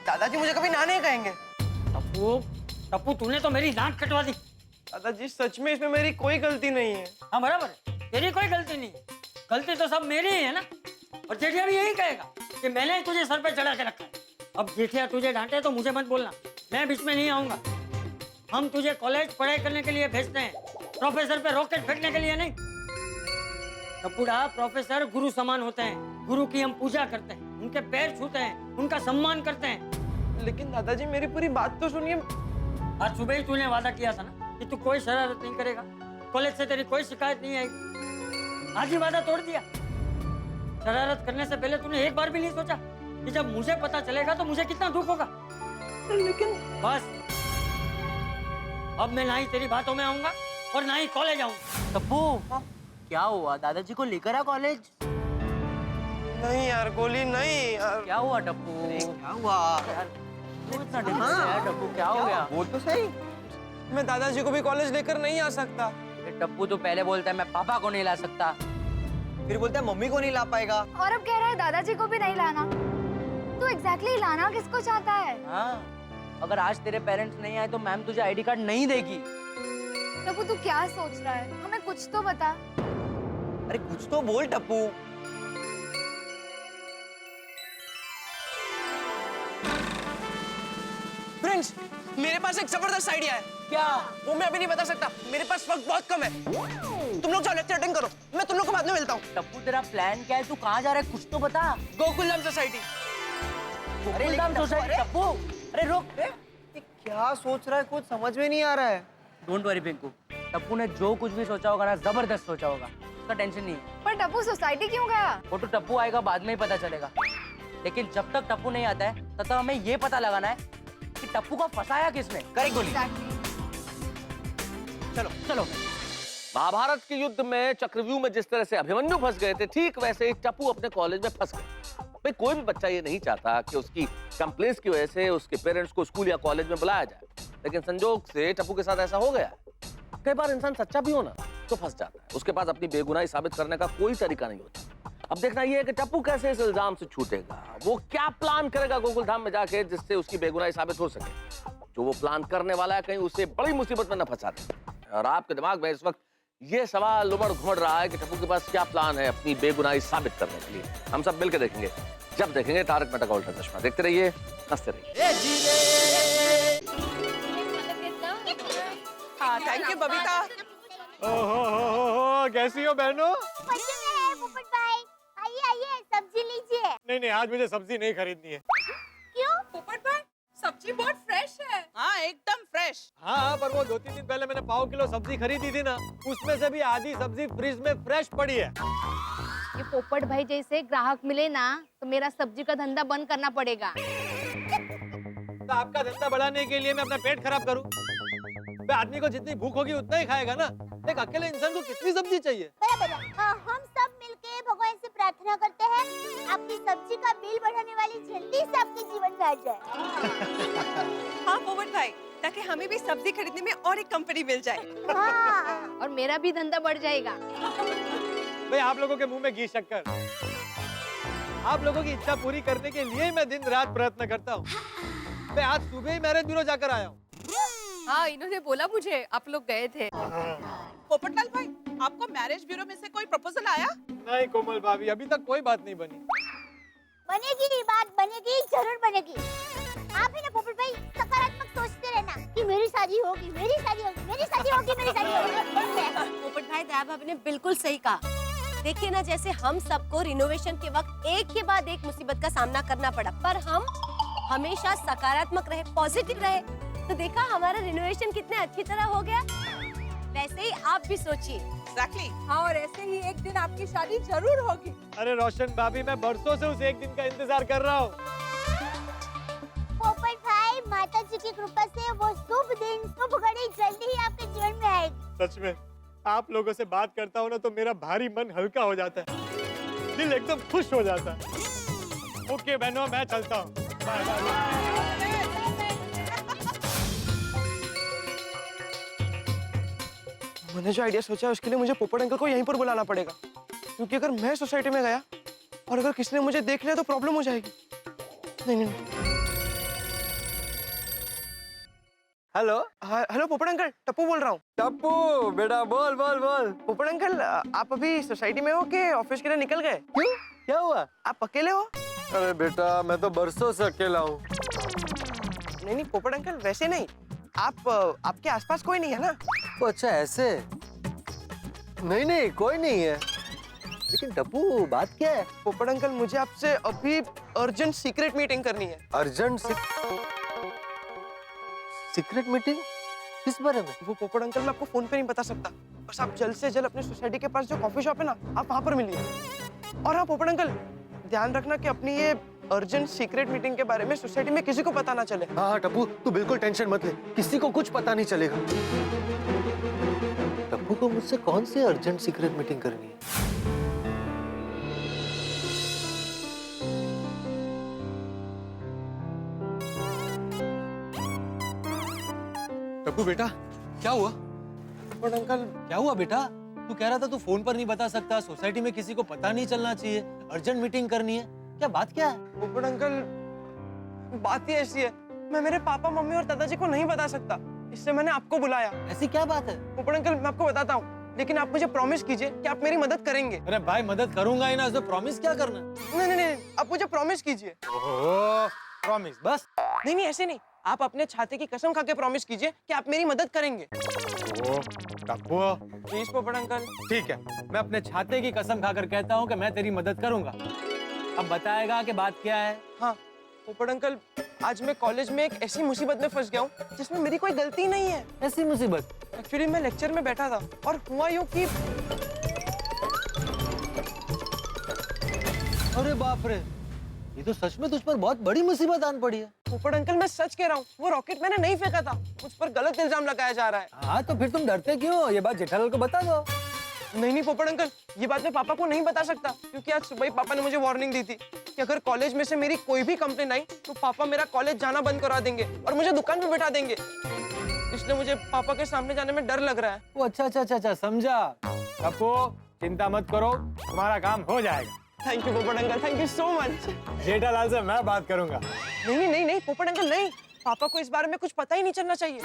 दादाजी मुझे कभी ना नहीं कहेंगे। टप्पू तूने तो मेरी नाक कटवा दी। दादाजी सच में इसमें मेरी कोई गलती नहीं है। हाँ बराबर है, तेरी कोई गलती नहीं, गलती तो सब मेरी ही है ना। और जेठिया भी यही कहेगा कि मैंने तुझे सर पे चढ़ा के रखा है। अब जेठिया तुझे डांटे तो मुझे मत बोलना, मैं बीच में नहीं आऊंगा। हम तुझे कॉलेज पढ़ाई करने के लिए भेजते हैं, प्रोफेसर पे रॉकेट फेंकने के लिए नहीं। टप्पूड़ा, प्रोफेसर गुरु समान होते हैं, गुरु की हम पूजा करते हैं, उनके पैर छूते हैं, उनका सम्मान करते हैं। लेकिन दादाजी मेरी पूरी बात तो सुनिए। आज सुबह ही तूने वादा किया था ना कि तू कोई शरारत नहीं करेगा, कॉलेज से तेरी कोई शिकायत नहीं आएगी। आज ही वादा तोड़ दिया। शरारत करने से पहले तूने एक बार भी नहीं सोचा कि जब मुझे पता चलेगा तो मुझे कितना दुख होगा। लेकिन बस अब मैं ना ही तेरी बातों में आऊंगा और ना ही कॉलेज आऊंगा। टप्पू, क्या हुआ? दादाजी को लेकर आ कॉलेज। नहीं यार गोली, नहीं यार। क्या हुआ टप्पू? क्या हुआ यार, तू इतना टेंशन में है टप्पू, क्या हो गया? बोल तो सही। मैं दादाजी को भी कॉलेज लेकर नहीं आ सकता। टप्पू तो पहले बोलता है मैं पापा को नहीं ला सकता, फिर बोलता है मम्मी को नहीं ला पाएगा, और अब कह रहा है दादाजी को भी नहीं लाना। तो एग्जैक्टली लाना किसको चाहता है? हाँ, अगर आज तेरे पेरेंट्स नहीं आए तो मैम तुझे आईडी कार्ड नहीं देगी। टप्पू तू क्या सोच रहा है? हमें कुछ तो बता। अरे कुछ तो बोल टप्पू। फ्रेंड्स, मेरे पास एक जबरदस्त आइडिया है। क्या? वो मैं अभी नहीं बता सकता, मेरे पास वक्त बहुत कम है। तुम लोग जाओ लेक्चर अटेंड करो, मैं तुम लोग को बाद में मिलता हूँ। टप्पू तेरा प्लान क्या है? तू कहाँ जा रहा है? कुछ तो बता। गोकुलधाम सोसाइटी। गोकुलधाम सोसाइटी? टप्पू अरे रोक। क्या सोच रहा है? कुछ समझ में नहीं आ रहा है। डोंट वरी पिंकू, टप्पू ने जो कुछ भी सोचा होगा ना, जबरदस्त सोचा होगा, उसका टेंशन नहीं है। पर टप्पू सोसाइटी क्यों गया? वो तो टप्पू आएगा बाद में ही पता चलेगा, लेकिन जब तक टप्पू नहीं आता है तब तक हमें ये पता लगाना है कि टप्पू को फंसाया किसने। करेक्ट गोली। चलो चलो। महाभारत के युद्ध में चक्रव्यूह में जिस तरह से अभिमन्यु फंस गए थे, ठीक वैसे ही टप्पू अपने कॉलेज में फंस गए। भाई कोई भी बच्चा ये नहीं चाहता कि उसकी कंप्लेंट्स की वजह से उसके पेरेंट्स को स्कूल या कॉलेज में बुलाया जाए, लेकिन संजोग से टप्पू के साथ ऐसा हो गया। कई बार इंसान सच्चा भी हो ना तो फंस जाता है, उसके पास अपनी बेगुनाही साबित करने का कोई तरीका नहीं होता। अब देखना ये है कि टप्पू कैसे इस इल्जाम से छूटेगा, वो क्या प्लान करेगा गोकुलधाम में जाके जिससे उसकी बेगुनाही साबित हो सके। जो वो प्लान करने वाला है कहीं उसे बड़ी मुसीबत में न फंसा दे। और आपके दिमाग में इस वक्त ये सवाल उमड़ घुमड़ रहा है कि टप्पू के पास क्या प्लान है अपनी बेगुनाही साबित करने के लिए। हम सब मिलकर देखेंगे जब देखेंगे तारक मेहता का उल्टा चश्मा। देखते रहिए, हंसते रहिए। हाँ, थैंक यू बबीता। ओहो, कैसी हो बहनों? मजे में है पोपट भाई। आइए आइए सब्जी लीजिए। नहीं, आज मुझे सब्जी नहीं खरीदनी है। क्यों? पोपट भाई, सब्जी बहुत फ्रेश है। हाँ, एकदम फ्रेश। हाँ, पर वो 2-3 दिन पहले मैंने पाव किलो सब्जी खरीदी थी ना, उसमें से भी आधी सब्जी फ्रिज में फ्रेश पड़ी है। ये पोपट भाई जैसे ग्राहक मिले ना तो मेरा सब्जी का धंधा बंद करना पड़ेगा। तो आपका धंधा बढ़ाने के लिए मैं अपना पेट खराब करूं? आदमी को जितनी भूख होगी उतना ही खाएगा ना। एक अकेले इंसान को कितनी सब्जी चाहिए? बराबर। हम सब मिलके भगवान से प्रार्थना करते हैं आपकी सब्जी का बिल बढ़ाने वाली जल्दी से आपके जीवन में आ जाए। हाँ पोपट भाई, ताकि हमें भी सब्जी खरीदने में और एक कंपनी मिल जाए। हाँ। और मेरा भी धंधा बढ़ जाएगा। भाई आप लोगों के मुंह में घी शक्कर। आप लोगों की इच्छा पूरी करने के लिए मैं दिन रात प्रयत्न करता हूँ। मैं आज सुबह ही मैरिज ब्यूरो जाकर आया हूँ। हाँ, इन्होंने बोला मुझे आप लोग गए थे। पोपटलाल भाई, आपको मैरिज ब्यूरो में से कोई प्रपोजल आया? नहीं कोमल भाभी, अभी तक कोई बात नहीं बनी। बनेगी, बात बनेगी, जरूर बनेगी। आप ही ना पोपट भाई सकारात्मक सोचते रहना कि मेरी शादी होगी, मेरी शादी होगी, मेरी शादी होगी, मेरी शादी होगी। पोपट भाई, दया भाभी ने बिल्कुल सही कहा। देखिए ना, जैसे हम सबको रिनोवेशन के वक्त एक के बाद एक मुसीबत का सामना करना पड़ा, पर हम हमेशा सकारात्मक रहे, पॉजिटिव रहे, तो देखा हमारा रिनोवेशन कितने अच्छी तरह हो गया। वैसे ही आप भी सोचिए। Exactly. हाँ, और ऐसे ही एक दिन आपकी शादी जरूर होगी। अरे रोशन भाभी, मैं बरसों से उस एक दिन का इंतजार कर रहा हूँ। पोपट भाई, माता जी की कृपा से वो शुभ दिन, शुभ घड़ी जल्दी ही आपके जीवन में आएगी। सच में आप लोगों से बात करता हूँ ना तो मेरा भारी मन हल्का हो जाता है, दिल एकदम खुश हो जाता है। ओके बहनों, मैं चलता हूँ। Bye bye. मैंने जो आइडिया सोचा है उसके लिए मुझे पोपट अंकल को यहीं पर बुलाना पड़ेगा, क्योंकि अगर मैं सोसाइटी में गया और अगर किसी ने मुझे देख लिया तो प्रॉब्लम हो जाएगी। नहीं नहीं, नहीं। हेलो। हेलो पोपट अंकल, टप्पू बोल रहा हूँ। टप्पू बेटा, बोल बोल बोल। पोपट अंकल, आप अभी सोसाइटी में हो कि ऑफिस के लिए निकल गए? क्यों, क्या हुआ? आप अकेले हो? अरे बेटा, मैं तो बरसों से अकेला हूँ। नहीं नहीं पोपट अंकल, वैसे नहीं, आपके आसपास कोई नहीं है ना? तो अच्छा ऐसे? नहीं नहीं, कोई नहीं है। लेकिन टप्पू, बात क्या है? पोपट अंकल, मुझे आपसे अभी अर्जेंट सीक्रेट मीटिंग करनी है। Urgent secret meeting? किस बारे में? वो पोपट अंकल मैं आपको फोन पे नहीं बता सकता, बस आप जल्द से जल्द अपने सोसाइटी के पास जो कॉफी शॉप है ना, आप वहाँ पर मिलिए। और हाँ पोपट अंकल, ध्यान रखना कि अपनी ये अर्जेंट सीक्रेट मीटिंग के बारे में सोसाइटी में किसी को पता ना चले। हाँ टप्पू, तू बिल्कुल टेंशन मत ले, किसी को कुछ पता नहीं चलेगा। टप्पू को मुझसे कौन सी अर्जेंट सीक्रेट मीटिंग करनी है? टप्पू बेटा, क्या हुआ? पोपट अंकल, क्या हुआ बेटा? तू कह रहा था तू फोन पर नहीं बता सकता, सोसाइटी में किसी को पता नहीं चलना चाहिए, अर्जेंट मीटिंग करनी है, क्या बात क्या है? पोपट अंकल, बात ही ऐसी है, मैं मेरे पापा मम्मी और दादाजी को नहीं बता सकता, इससे मैंने आपको बुलाया। ऐसी क्या बात है? पोपट अंकल, मैं आपको बताता हूँ, लेकिन आप मुझे प्रॉमिस कीजिए कि आप मेरी मदद करेंगे। अरे भाई, मदद करूंगा ही ना, उसमें प्रॉमिस क्या करना? नहीं नहीं नहीं, आप मुझे प्रॉमिस कीजिए। प्रॉमिस बस? नहीं नहीं, ऐसे नहीं, आप अपने छाते की कसम खा के प्रॉमिस कीजिए कि आप मेरी मदद करेंगे। प्लीज पोपट अंकल। ठीक है, मैं अपने छाते की कसम खाकर कहता हूँ कि मैं तेरी मदद करूंगा। अब बताएगा कि बात क्या है? हाँ पोपट अंकल, आज मैं कॉलेज में एक ऐसी मुसीबत में फंस गया हूँ जिसमें मेरी कोई गलती नहीं है। ऐसी मुसीबत? एक्चुअली मैं लेक्चर में बैठा था और हुआ यूँ कि अरे बाप रे, ये तो सच में तुझ पर बहुत बड़ी मुसीबत आन पड़ी है। पोपट अंकल, मैं सच कह रहा हूँ, वो रॉकेट मैंने नहीं फेंका था, मुझ पर गलत इल्जाम लगाया जा रहा है। हाँ तो फिर तुम डरते क्यों? ये बात जेठालाल को बता दो। नहीं नहीं पोपट अंकल, ये बात मैं पापा को नहीं बता सकता, क्योंकि आज सुबह ही पापा ने मुझे वार्निंग दी थी कि अगर कॉलेज में से मेरी कोई भी कंप्लेंट आई तो पापा मेरा कॉलेज जाना बंद करा देंगे और मुझे दुकान पे बैठा देंगे। इसलिए मुझे पापा के सामने जाने में डर लग रहा है। वो अच्छा, समझा। टप्पू, चिंता मत करो, तुम्हारा काम हो जाएगा। थैंक यू पोपट uncle, thank you so much. Jethalal से मैं बात करूंगा। नहीं पोपट अंकल, नहीं, पापा को इस बारे में कुछ पता ही नहीं चलना चाहिए।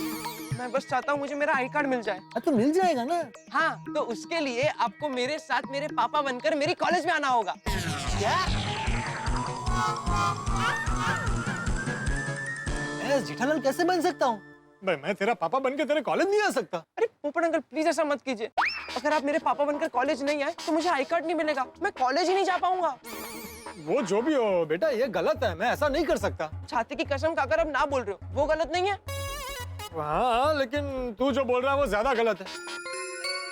मैं बस चाहता हूँ मुझे मेरा आई कार्ड मिल जाए। तो मिल जाएगा ना? हाँ, तो उसके लिए आपको मेरे साथ मेरे पापा बनकर मेरी कॉलेज में आना होगा। क्या? जेठालाल कैसे बन सकता हूँ? मैं तेरा पापा बनकर तेरे कॉलेज नहीं आ सकता। अरे पोपट अंकल प्लीज ऐसा मत कीजिए। अगर आप मेरे पापा बनकर कॉलेज नहीं आए तो मुझे आई कार्ड नहीं मिलेगा, मैं कॉलेज ही नहीं जा पाऊंगा। वो जो भी हो बेटा, ये गलत है, मैं ऐसा नहीं कर सकता। छाती की कसम खाकर अब ना बोल रहे हो, वो गलत नहीं है? हाँ, लेकिन तू जो बोल रहा है वो ज्यादा गलत है।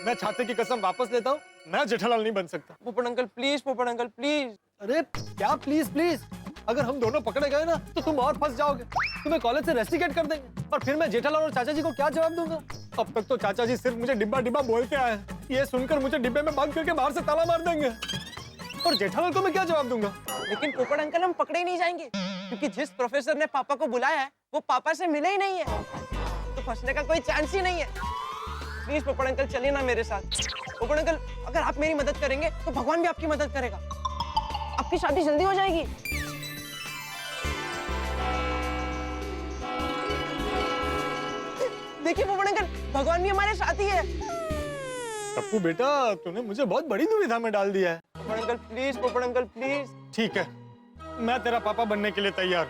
मैं छाती की कसम वापस लेता हूँ, मैं जेठालाल नहीं बन सकता। पोपट अंकल प्लीज, पोपट अंकल प्लीज। अरे क्या प्लीज प्लीज? अगर हम दोनों पकड़े गए ना तो तुम और फंस जाओगे, तुम्हें कॉलेज से रेस्टिकेट कर देंगे और फिर मैं जेठालाल और चाचा जी को क्या जवाब दूंगा? अब तक तो चाचा जी सिर्फ मुझे डिब्बा डिब्बा बोलते आए हैं, ये सुनकर मुझे डिब्बे में बंद करके बाहर से ताला मार देंगे। और जेठालाल को मैं क्या जवाब दूंगा? लेकिन पोपट अंकल हम पकड़े ही नहीं जाएंगे, क्योंकि जिस प्रोफेसर ने पापा को बुलाया है वो पापा से मिले ही नहीं है, तो फंसने का कोई चांस ही नहीं है। प्लीज पोपट अंकल चलिए ना मेरे साथ। पोपट अंकल अगर आप मेरी मदद करेंगे तो भगवान भी आपकी मदद करेगा, आपकी शादी जल्दी हो जाएगी। देखिए पोपट अंकल, भगवान भी हमारे साथ ही है। टप्पू बेटा, तूने मुझे बहुत बड़ी दुविधा में डाल दिया है। पोपट अंकल प्लीज, पोपट अंकल प्लीज। ठीक है, मैं तेरा पापा बनने के लिए तैयार।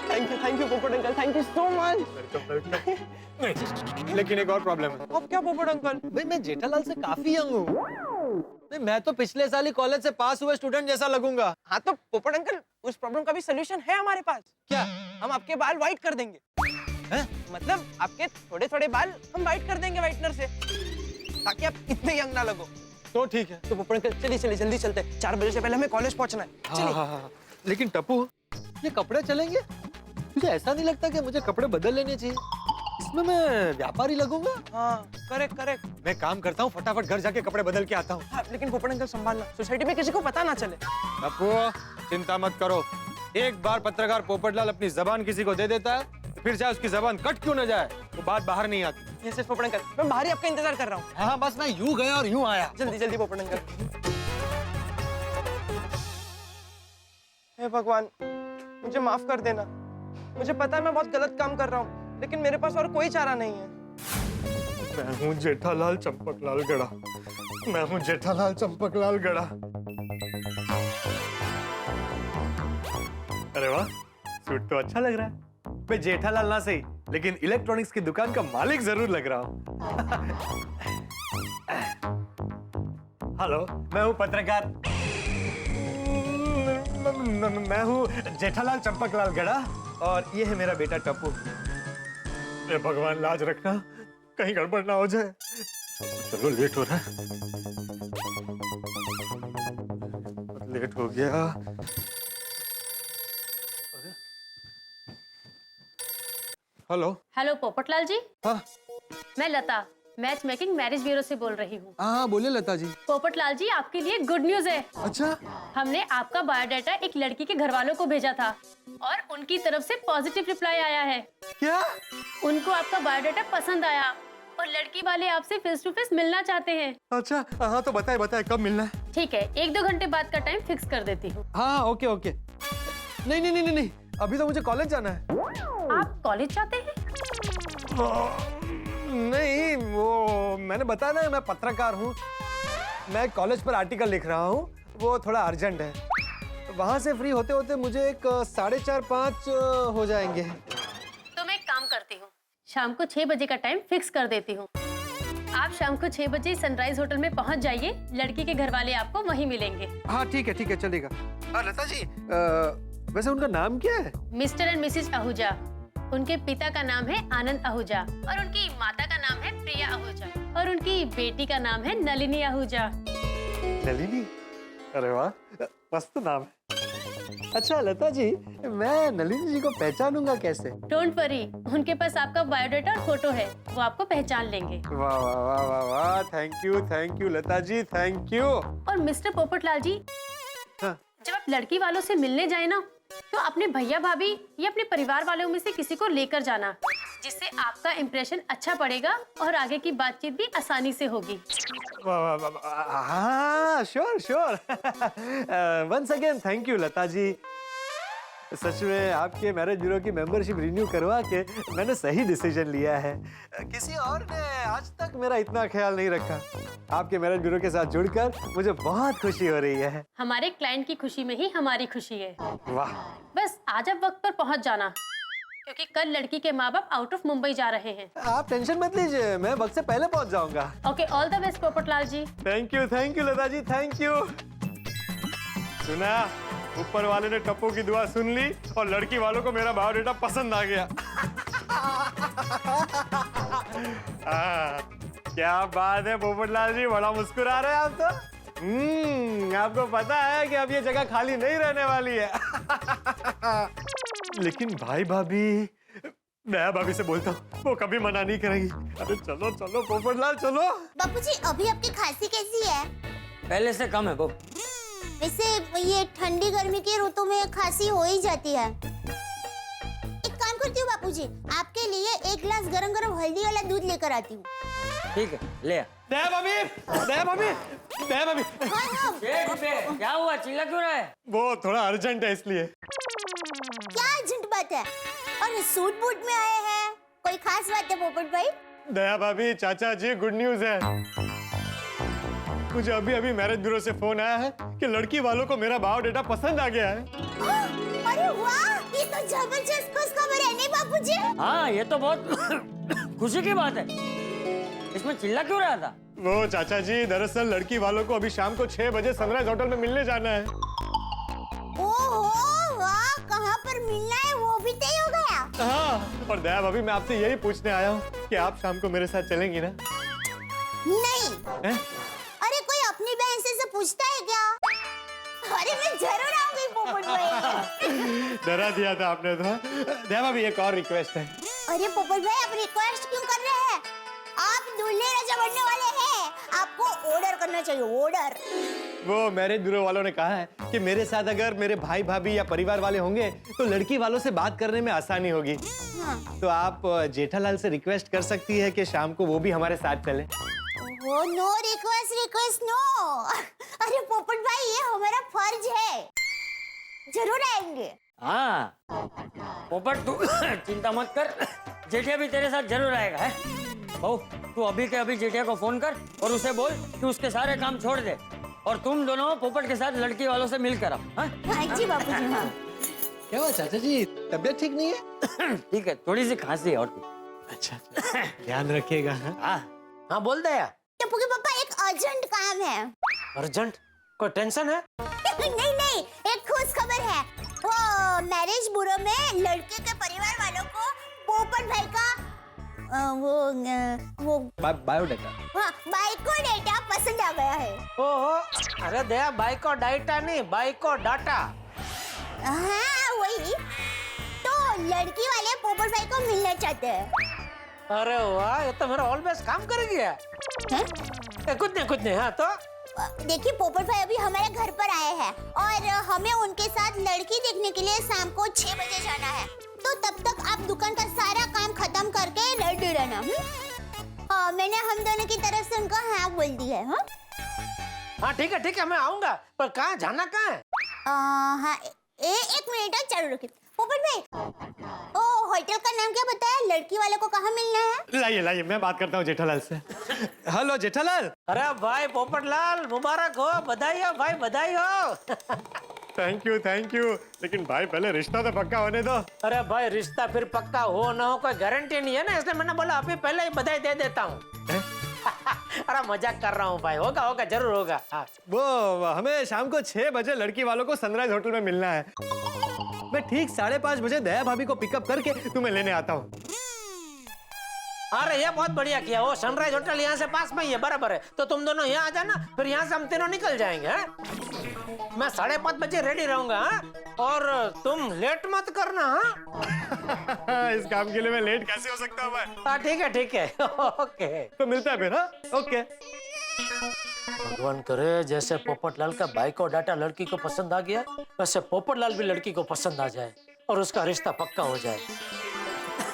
थैंक यू पोपट uncle, thank you so much. नहीं, लेकिन एक और प्रॉब्लम है। अब क्या पोपट अंकल? भाई मैं जेठालाल से काफी यंग हूँ, मैं तो पिछले साल ही कॉलेज से पास हुए स्टूडेंट जैसा लगूंगा। हाँ तो पोपट अंकल उस प्रॉब्लम का भी सोल्यूशन है हमारे पास। क्या? हम आपके बाल व्हाइट कर देंगे। हैं? मतलब आपके थोड़े थोड़े बाल हम व्हाइट कर देंगे व्हाइटनर से, ताकि आप इतने यंग ना लगो। तो ठीक है। तो पोपट अंकल चलिए जल्दी चलते हैं, 4 बजे से पहले हमें कॉलेज पहुंचना है। चलिए। हाँ। लेकिन टप्पू, ये कपड़े चलेंगे? मुझे ऐसा नहीं लगता कि मुझे कपड़े बदल लेने चाहिए, इसमें मैं व्यापारी लगूंगा। हाँ करेक्ट। मैं काम करता हूँ, फटाफट घर जाके कपड़े बदल के आता हूँ। हाँ, लेकिन पोपट अंकल संभालना, सोसाइटी में किसी को पता ना चले। टप्पू चिंता मत करो, एक बार पत्रकार पोपटलाल अपनी जबान किसी को दे देता है तो फिर चाहे उसकी जबान कट क्यों न जाए वो बात बाहर नहीं आती। ये सिर्फ पोपट अंकल, मैं बाहर ही आपका इंतजार कर रहा हूँ। हाँ बस मैं यूं गया और यूं आया। जल्दी पोपट अंकल। हे भगवान, मुझे माफ कर देना। मुझे पता है मैं बहुत गलत काम कर रहा हूँ, लेकिन मेरे पास और कोई चारा नहीं है। मैं हूँ जेठालाल चंपकलाल गड़ा, मैं हूँ जेठालाल चंपकलाल गड़ा। अरे वाह, सूट तो अच्छा लग रहा है। मैं जेठालाल ना सही, लेकिन इलेक्ट्रॉनिक्स की दुकान का मालिक जरूर लग रहा हूँ। हेलो, मैं हूँ पत्रकार। मैं हूँ जेठालाल चंपकलाल गड़ा और ये है मेरा बेटा टप्पू। ये भगवान लाज रखना, कहीं गड़बड़ ना हो जाए। चलो लेट हो रहा है, लेट हो गया। हेलो पोपटलाल जी। हाँ मैं लता, मैच मेकिंग मैरिज ब्यूरो से बोल रही हूँ। हाँ बोलिए लता जी। पोपटलाल जी आपके लिए गुड न्यूज है। अच्छा? हमने आपका बायोडाटा एक लड़की के घर वालों को भेजा था और उनकी तरफ से पॉजिटिव रिप्लाई आया है। क्या? उनको आपका बायोडाटा पसंद आया और लड़की वाले आपसे फेस टू फेस मिलना चाहते हैं। अच्छा हाँ, तो बताए कब मिलना है? ठीक है, 1-2 घंटे बाद का टाइम फिक्स कर देती हूँ। हाँ ओके। नहीं, अभी तो मुझे कॉलेज जाना है। आप कॉलेज जाते हैं? नहीं, वो मैंने बताया ना, मैं पत्रकार हूँ, मैं कॉलेज पर आर्टिकल लिख रहा हूँ, वो थोड़ा अर्जेंट है। वहाँ से फ्री होते होते मुझे एक 4:30-5 हो जाएंगे। तो मैं एक काम करती हूँ, शाम को 6 बजे का टाइम फिक्स कर देती हूँ। आप शाम को 6 बजे सनराइज होटल में पहुँच जाइए, लड़की के घर वाले आपको वहीं मिलेंगे। हाँ ठीक है चलेगा। लता जी, वैसे उनका नाम क्या है? Mister and missus Ahuja. उनके पिता का नाम है आनंद आहूजा और उनकी माता का नाम है प्रिया आहूजा और उनकी बेटी का नाम है नलिनी आहूजा। नलिनी? अरे वाह, मस्त नाम है। अच्छा लता जी, मैं नलिनी जी को पहचानूंगा कैसे? डोंट वरी, उनके पास आपका बायोडाटा और फोटो है, वो आपको पहचान लेंगे। वाह वाह वाह वाह वाह, thank you Lata ji, thank you. और मिस्टर पोपटलाल जी, हाँ? जब आप लड़की वालों से मिलने जाए ना, तो अपने भैया भाभी या अपने परिवार वालों में से किसी को लेकर जाना, जिससे आपका इम्प्रेशन अच्छा पड़ेगा और आगे की बातचीत भी आसानी से होगी। हाँ sure. Once again thank you Lata ji. सच में आपके मैरिज ब्यूरो की मेंबरशिप रिन्यू करवा के मैंने सही डिसीजन लिया है। किसी और ने आज तक मेरा इतना ख्याल नहीं रखा। आपके मैरिज ब्यूरो के साथ जुड़कर मुझे बहुत खुशी हो रही है। हमारे क्लाइंट की खुशी में ही हमारी खुशी है। वाह। बस आज आप वक्त पर पहुंच जाना, क्योंकि कल लड़की के माँ बाप आउट ऑफ मुंबई जा रहे हैं। आप टेंशन मत लीजिए, मैं वक्त से पहले पहुंच जाऊंगा। Okay, all the best Popatlal ji. Thank you Lata ji, thank you. सुना, ऊपर वाले ने टप्पू की दुआ सुन ली और लड़की वालों को मेरा बायोडेटा पसंद आ गया। क्या बात है पोपटलाल जी, बड़ा मुस्कुरा रहे हैं आप तो। आपको पता है कि अब ये जगह खाली नहीं रहने वाली है। लेकिन भाई भाभी, मैं भाभी से बोलता हूँ, वो कभी मना नहीं करेगी। अरे चलो चलो पोपटलाल चलो। बापूजी अभी आपकी खांसी कैसी है? पहले से कम है वो। वैसे ये ठंडी गर्मी की ऋतु में खांसी हो ही जाती है। एक काम करती हूँ बापूजी, आपके लिए एक गिलास गरम गरम हल्दी वाला दूध लेकर आती हूँ। ठीक है, ले आ। दया भाभी। क्या हुआ, चिल्ला क्यों रहा है? वो थोड़ा अर्जेंट है इसलिए। क्या अर्जेंट बात है? और सूट बूट में आए हैं, कोई खास बात है पोपट भाई? दया भाभी, चाचा जी, गुड न्यूज है। मुझे अभी अभी मैरिज ब्यूरो से फोन आया है कि लड़की वालों को मेरा बायोडेटा पसंद आ गया है। अरे वाह, ये तो जबरदस्त खुशखबरी है नहीं बापूजी? हाँ, ये तो बहुत खुशी की बात है। इसमें चिल्ला क्यों रहा था? वो चाचा जी, दरअसल लड़की वालों को अभी शाम को 6 बजे सनराइज होटल में मिलने जाना है। ओहो, वाह, कहाँ पर मिलना है वो भी तय हो गया? हाँ, और दया भाभी मैं आपसे यही पूछने आया हूँ कि आप शाम को मेरे साथ चलेंगी ना? नहीं। अरे कोई अपनी बहन से पूछता है क्या? अरे मैं जरूर आऊंगी पोपट भाई। डरा दिया था आपने तो। दया भाभी, एक और रिक्वेस्ट है। अरे पोपट भाई, आप रिक्वेस्ट क्यों कर रहे हैं? आप दूल्हे राजा बनने वाले हैं, आपको ऑर्डर करना चाहिए, ऑर्डर। वो मैरिज ब्यूरो वालों ने कहा है कि मेरे साथ अगर मेरे भाई भाभी या परिवार वाले होंगे तो लड़की वालों से बात करने में आसानी होगी। हाँ। तो आप जेठालाल से रिक्वेस्ट कर सकती है कि शाम को वो भी हमारे साथ चले। वो नो रिक्वेस्ट नो। अरे पोपट भाई, ये हमारा फर्ज है, जरूर आएंगे। हाँ, पोपट तू चिंता मत कर, जेठिया भी तेरे साथ जरूर आएगा है। बहू, तू अभी के अभी जेठिया को फोन कर और उसे बोल कि उसके सारे काम छोड़ दे और तुम दोनों पोपट के साथ लड़की वालों से मिलकर आओ। हाँ जी बापूजी। हाँ। क्या हुआ चाचा जी, तबीयत ठीक नहीं है? ठीक है, थोड़ी सी खांसी है और तू। अच्छा, ध्यान रखिएगा। हाँ बोल दे यार। टप्पू के पापा, एक अर्जेंट काम है। अर्जेंट? कोई टेंशन है? नहीं, एक खुश खबर है। वो मैरिज ब्यूरो में लड़के के परिवार वालों को पोपट भाई का वो बायोडेटा। हाँ, बायोडेटा पसंद आ गया है। ओहो, अरे दया, बाइको डाटा नहीं, बाइको डाटा। हाँ वही तो, लड़की वाले पोपट भाई को मिलना चाहते हैं। अरे वाह, ये तो मेरा ऑलवेज काम करेगी यार। कुछ नहीं। हाँ तो देखिए, पोपट भाई अभी हमारे घर पर आए हैं और हमें उनके साथ लड़की देखने के लिए शाम को 6 बजे जाना है। तो तब तक आप दुकान का सारा काम खत्म करके रेडी रहना। हाँ, मैंने हम दोनों की तरफ से उनको हाँ बोल दिया है। हाँ ठीक है, मैं आऊंगा, पर कहाँ जाना कहाँ है? हाँ, एक मिनट चालू रखिए। पोपट भाई, ओ होटल का नाम क्या बताया? लड़की वाले को कहाँ मिलना है? लाइए, मैं बात करता हूँ जेठालाल से। हेलो जेठालाल। अरे भाई पोपटलाल, मुबारक हो, बधाई हो भाई, बधाई हो। Thank you. लेकिन भाई पहले रिश्ता तो पक्का होने दो। अरे भाई, रिश्ता फिर पक्का हो ना हो कोई गारंटी नहीं है ना, इसलिए मैंने बोला अभी पहले ही बधाई दे देता हूँ। अरे मजाक कर रहा हूँ भाई, होगा जरूर होगा। हाँ। वो हमें शाम को 6 बजे लड़की वालों को सनराइज होटल में मिलना है। मैं ठीक 5:30 बजे दया भाभी को पिकअप करके तुम्हें लेने आता हूँ। अरे ये बहुत बढ़िया किया। वो सनराइज होटल यहाँ से पास में ही है, बराबर है। तो तुम दोनों यहाँ आ जाना, फिर यहाँ से हम तीनों निकल जाएंगे। मैं 5:30 बजे रेडी रहूंगा। और तुम लेट मत करना। इस काम के लिए मैं लेट कैसे हो सकता हूँ? हाँ ठीक है। ओके, तो मिलता है फिर। ओके। भगवान करे जैसे पोपटलाल का बायोडाटा लड़की को पसंद आ गया, वैसे पोपटलाल भी लड़की को पसंद आ जाए और उसका रिश्ता पक्का हो जाए।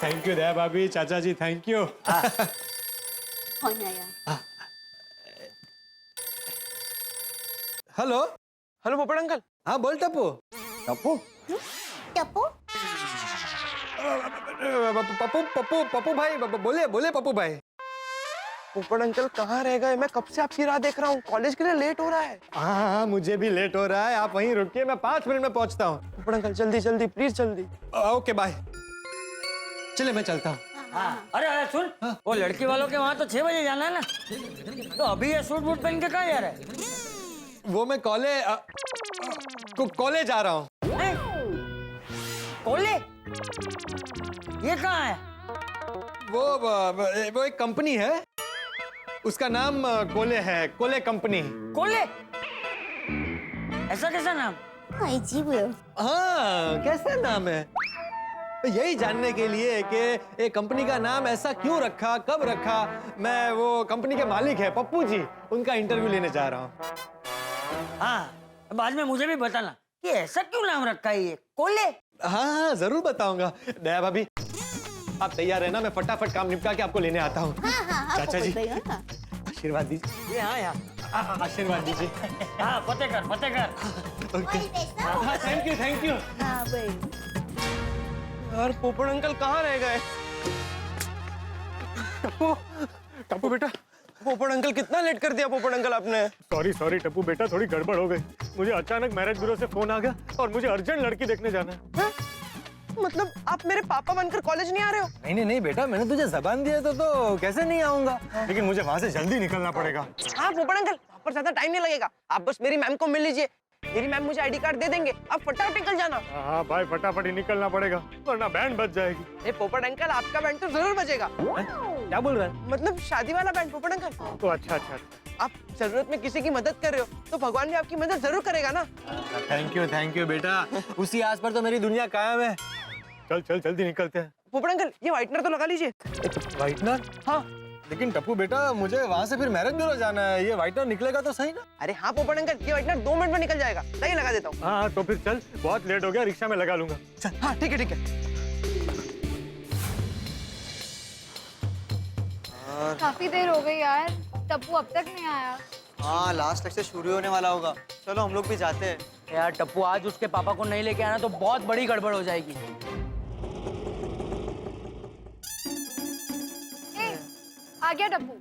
थैंक यू दया भाभी, चाचा जी, थैंक यू। हेलो पोपट अंकल। हाँ बोल टप्पू। टप्पू पप्पू पप्पू पप्पू भाई बोले बोले पप्पू भाई। पोपट अंकल कहाँ रह गए? मैं कब से आपकी राह देख रहा हूँ, कॉलेज के लिए लेट हो रहा है। हाँ मुझे भी लेट हो रहा है, आप वहीं रुकिए, मैं 5 मिनट में पहुंचता हूँ। पोपट अंकल जल्दी जल्दी प्लीज जल्दी। Okay bye. चले मैं चलता हूँ। अरे सुन, वो लड़की वालों के वहाँ तो 6 बजे जाना है ना, तो अभी ये सूट बूट पहन के कहाँ जा रहा है? वो मैं कॉलेज जा रहा हूँ। कॉलेज? ये कहाँ है? वो एक कंपनी है, उसका नाम कोले है, कोले कंपनी। कोले? ऐसा कैसा नाम? अजीब है। हाँ कैसा नाम है? यही जानने के लिए कि एक कंपनी का नाम ऐसा क्यों रखा, कब रखा, मैं वो कंपनी के मालिक है पप्पू जी, उनका इंटरव्यू लेने जा रहा हूँ। हाँ बाद में मुझे भी बताना कि ऐसा क्यों नाम रखा है ये कोले। हाँ जरूर बताऊंगा। दया भाभी आप तैयार है ना, मैं फटाफट काम निपटा के आपको लेने आता हूँ। चाचा जी आशीर्वाद दीजिए। हाँ आशीर्वाद दीजिए। हाँ फतेह कर ओके थैंक यू। हाँ भाई। यार पोपट अंकल कहाँ रह गए? टप्पू बेटा। पोपट अंकल कितना लेट कर दिया पोपट अंकल आपने। सॉरी टप्पू बेटा, थोड़ी गड़बड़ हो गई। मुझे अचानक मैरिज ब्यूरो से फोन आ गया और मुझे अर्जेंट लड़की देखने जाना है। मतलब आप मेरे पापा बनकर कॉलेज नहीं आ रहे हो? नहीं बेटा, मैंने तुझे जबान दिया तो कैसे नहीं आऊंगा, लेकिन मुझे वहाँ से जल्दी निकलना पड़ेगा। हाँ पोपट अंकल, वहाँ पर ज्यादा टाइम नहीं लगेगा, आप बस मेरी मैम को मिल लीजिए, मेरी मैम मुझे आईडी कार्ड दे देंगे, आप फटाफट निकल जाना। हाँ भाई फटाफट ही निकलना पड़ेगा वरना बैंड बज जाएगी। पोपट अंकल आपका बैंड तो जरूर बजेगा। क्या बोल रहा है? मतलब शादी वाला बैंड पोपट अंकल। तो अच्छा। आप जरूरत में किसी की मदद कर रहे हो तो भगवान भी आपकी मदद जरूर करेगा ना। थैंक यू बेटा, उसी आस पर तो मेरी दुनिया कायम है। चल जल्दी निकलते हैं। पोपट अंकल ये व्हाइटनर तो लगा लीजिए। व्हाइटनर? हाँ लेकिन टप्पू बेटा मुझे वहाँ से फिर मैरिज ब्यूरो जाना है, ये व्हाइटनर निकलेगा तो सही ना? अरे हाँ पोपट अंकल, ये व्हाइटनर 2 मिनट में निकल जाएगा, सही लगा देता हूँ। हाँ तो फिर चल, बहुत लेट हो गया, रिक्शा में लगा लूंगा। चल हाँ ठीक है। काफी देर हो गई यार, टप्पू अब तक नहीं आया। हाँ लास्ट लेक्चर शुरू होने वाला होगा, चलो हम लोग भी जाते हैं। यार टप्पू आज उसके पापा को नहीं लेके आना तो बहुत बड़ी गड़बड़ हो जाएगी। आ गया टप्पू।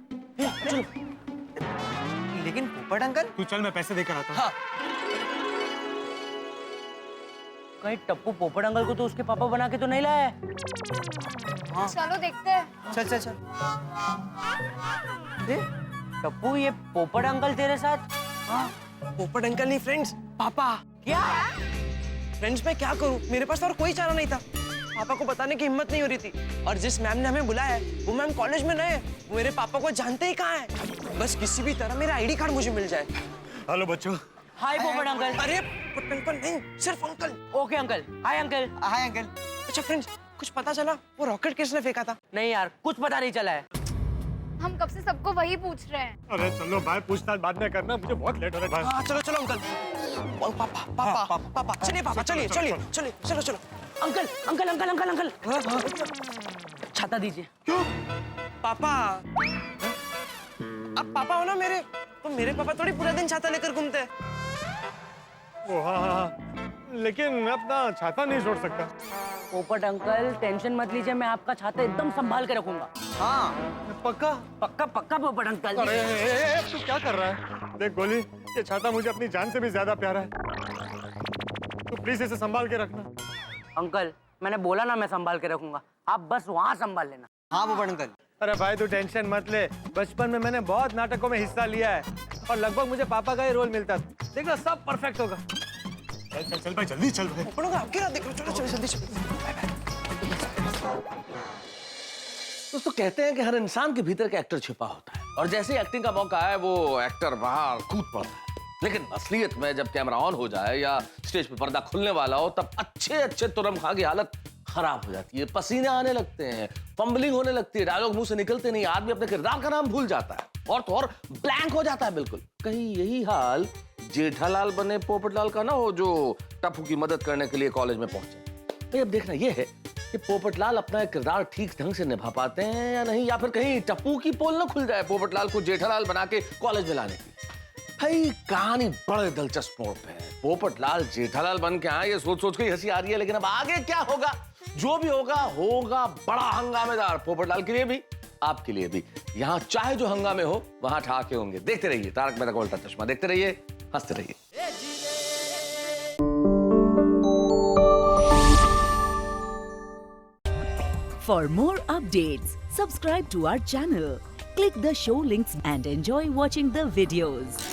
लेकिन पोपट अंकल। तू चल मैं पैसे देकर आता हूँ। हाँ। कहीं टप्पू पोपट अंकल को तो उसके पापा बना के तो नहीं लाया है? हाँ। चलो देखते हैं। चल। टप्पू ये पोपट अंकल तेरे साथ? हाँ पोपट अंकल नहीं फ्रेंड्स, पापा। क्या? फ्रेंड्स मैं क्या करूं, मेरे पास और कोई चारा नहीं था, पापा को बताने की हिम्मत नहीं हो रही थी, और जिस मैम ने हमें बुलाया है वो मैम कॉलेज में नए, वो मेरे पापा को जानते ही कहाँ है, बस किसी भी तरह मेरा आईडी कार्ड मुझे मिल जाए। हेलो बच्चों। हाय पोपट अंकल। अरे पोपट अंकल नहीं, सिर्फ uncle. Okay uncle. Hi uncle. Hi uncle. अच्छा फ्रेंड्स कुछ पता चला वो रॉकेट किसने फेंका था? नहीं यार कुछ पता नहीं चला है। हम कब से सबको वही पूछ रहे हैं। अरे चलो भाई, पूछताछ बाद में करना, मुझे बहुत लेट हो रहा है भाई। हाँ चलो अंकल। पापा चलिए पापा, चलिए चलो। अंकल। छाता दीजिए। क्यों? पापा आप पापा हो ना मेरे, तो मेरे पापा थोड़ी पूरा दिन छाता लेकर घूमते हैं। ओ हाँ, लेकिन मैं अपना छाता नहीं छोड़ सकता। पोपट अंकल टेंशन मत लीजिए, मैं आपका छाता एकदम संभाल के रखूंगा। हाँ पक्का पोपट अंकल। अरे तू क्या कर रहा है? देख गोली, ये छाता मुझे अपनी जान से भी ज्यादा प्यारा है, तू प्लीज इसे संभाल के रखना। अंकल मैंने बोला ना मैं संभाल के रखूंगा, आप बस वहाँ संभाल लेना। हाँ पोपट अंकल। अरे भाई तू टेंशन मत ले, बचपन में मैंने बहुत नाटकों में हिस्सा लिया है और लगभग मुझे पापा का ही रोल मिलता था, देखना सब परफेक्ट होगा। चल भाई जल्दी चल भाई। आपकी रात देख लो, चलो जल्दी चलो। दोस्तों कहते हैं कि हर इंसान के भीतर का एक्टर छिपा होता है और जैसे ही एक्टिंग का मौका आए वो एक्टर बाहर कूद पड़ता है, लेकिन असलियत में जब कैमरा ऑन हो जाए या स्टेज पे पर्दा खुलने वाला हो तब अच्छे तुरम खां की हालत खराब हो जाती है, पसीने आने लगते हैं, फंबलिंग होने लगती है, डायलॉग मुंह से निकलते नहीं, आदमी अपने किरदार का नाम भूल जाता है और तो और ब्लैंक हो जाता है बिल्कुल। कहीं यही हाल जेठालाल बने पोपटलाल का ना हो जो टप्पू की मदद करने के लिए कॉलेज में पहुंचे। तो अब देखना यह है कि पोपटलाल अपना किरदार ठीक ढंग से निभा पाते हैं या नहीं, या फिर कहीं टप्पू की पोल ना खुल जाए पोपटलाल को जेठालाल बना के कॉलेज में लाने की। भाई कहानी बड़े दिलचस्प मोड़ पे है। पोपटलाल जेठालाल बन के आए, ये सोच सोच के ही हंसी आ रही है, लेकिन अब आगे क्या होगा? जो भी होगा होगा बड़ा हंगामेदार, पोपटलाल के लिए भी, आपके लिए भी। यहाँ चाहे जो हंगामे हो वहां ठहाके होंगे। देखते रहिए तारक मेहता का उल्टा चश्मा, देखते रहिए, हंसते रहिए। For more updates, subscribe to our channel, click the show links and enjoy watching the videos.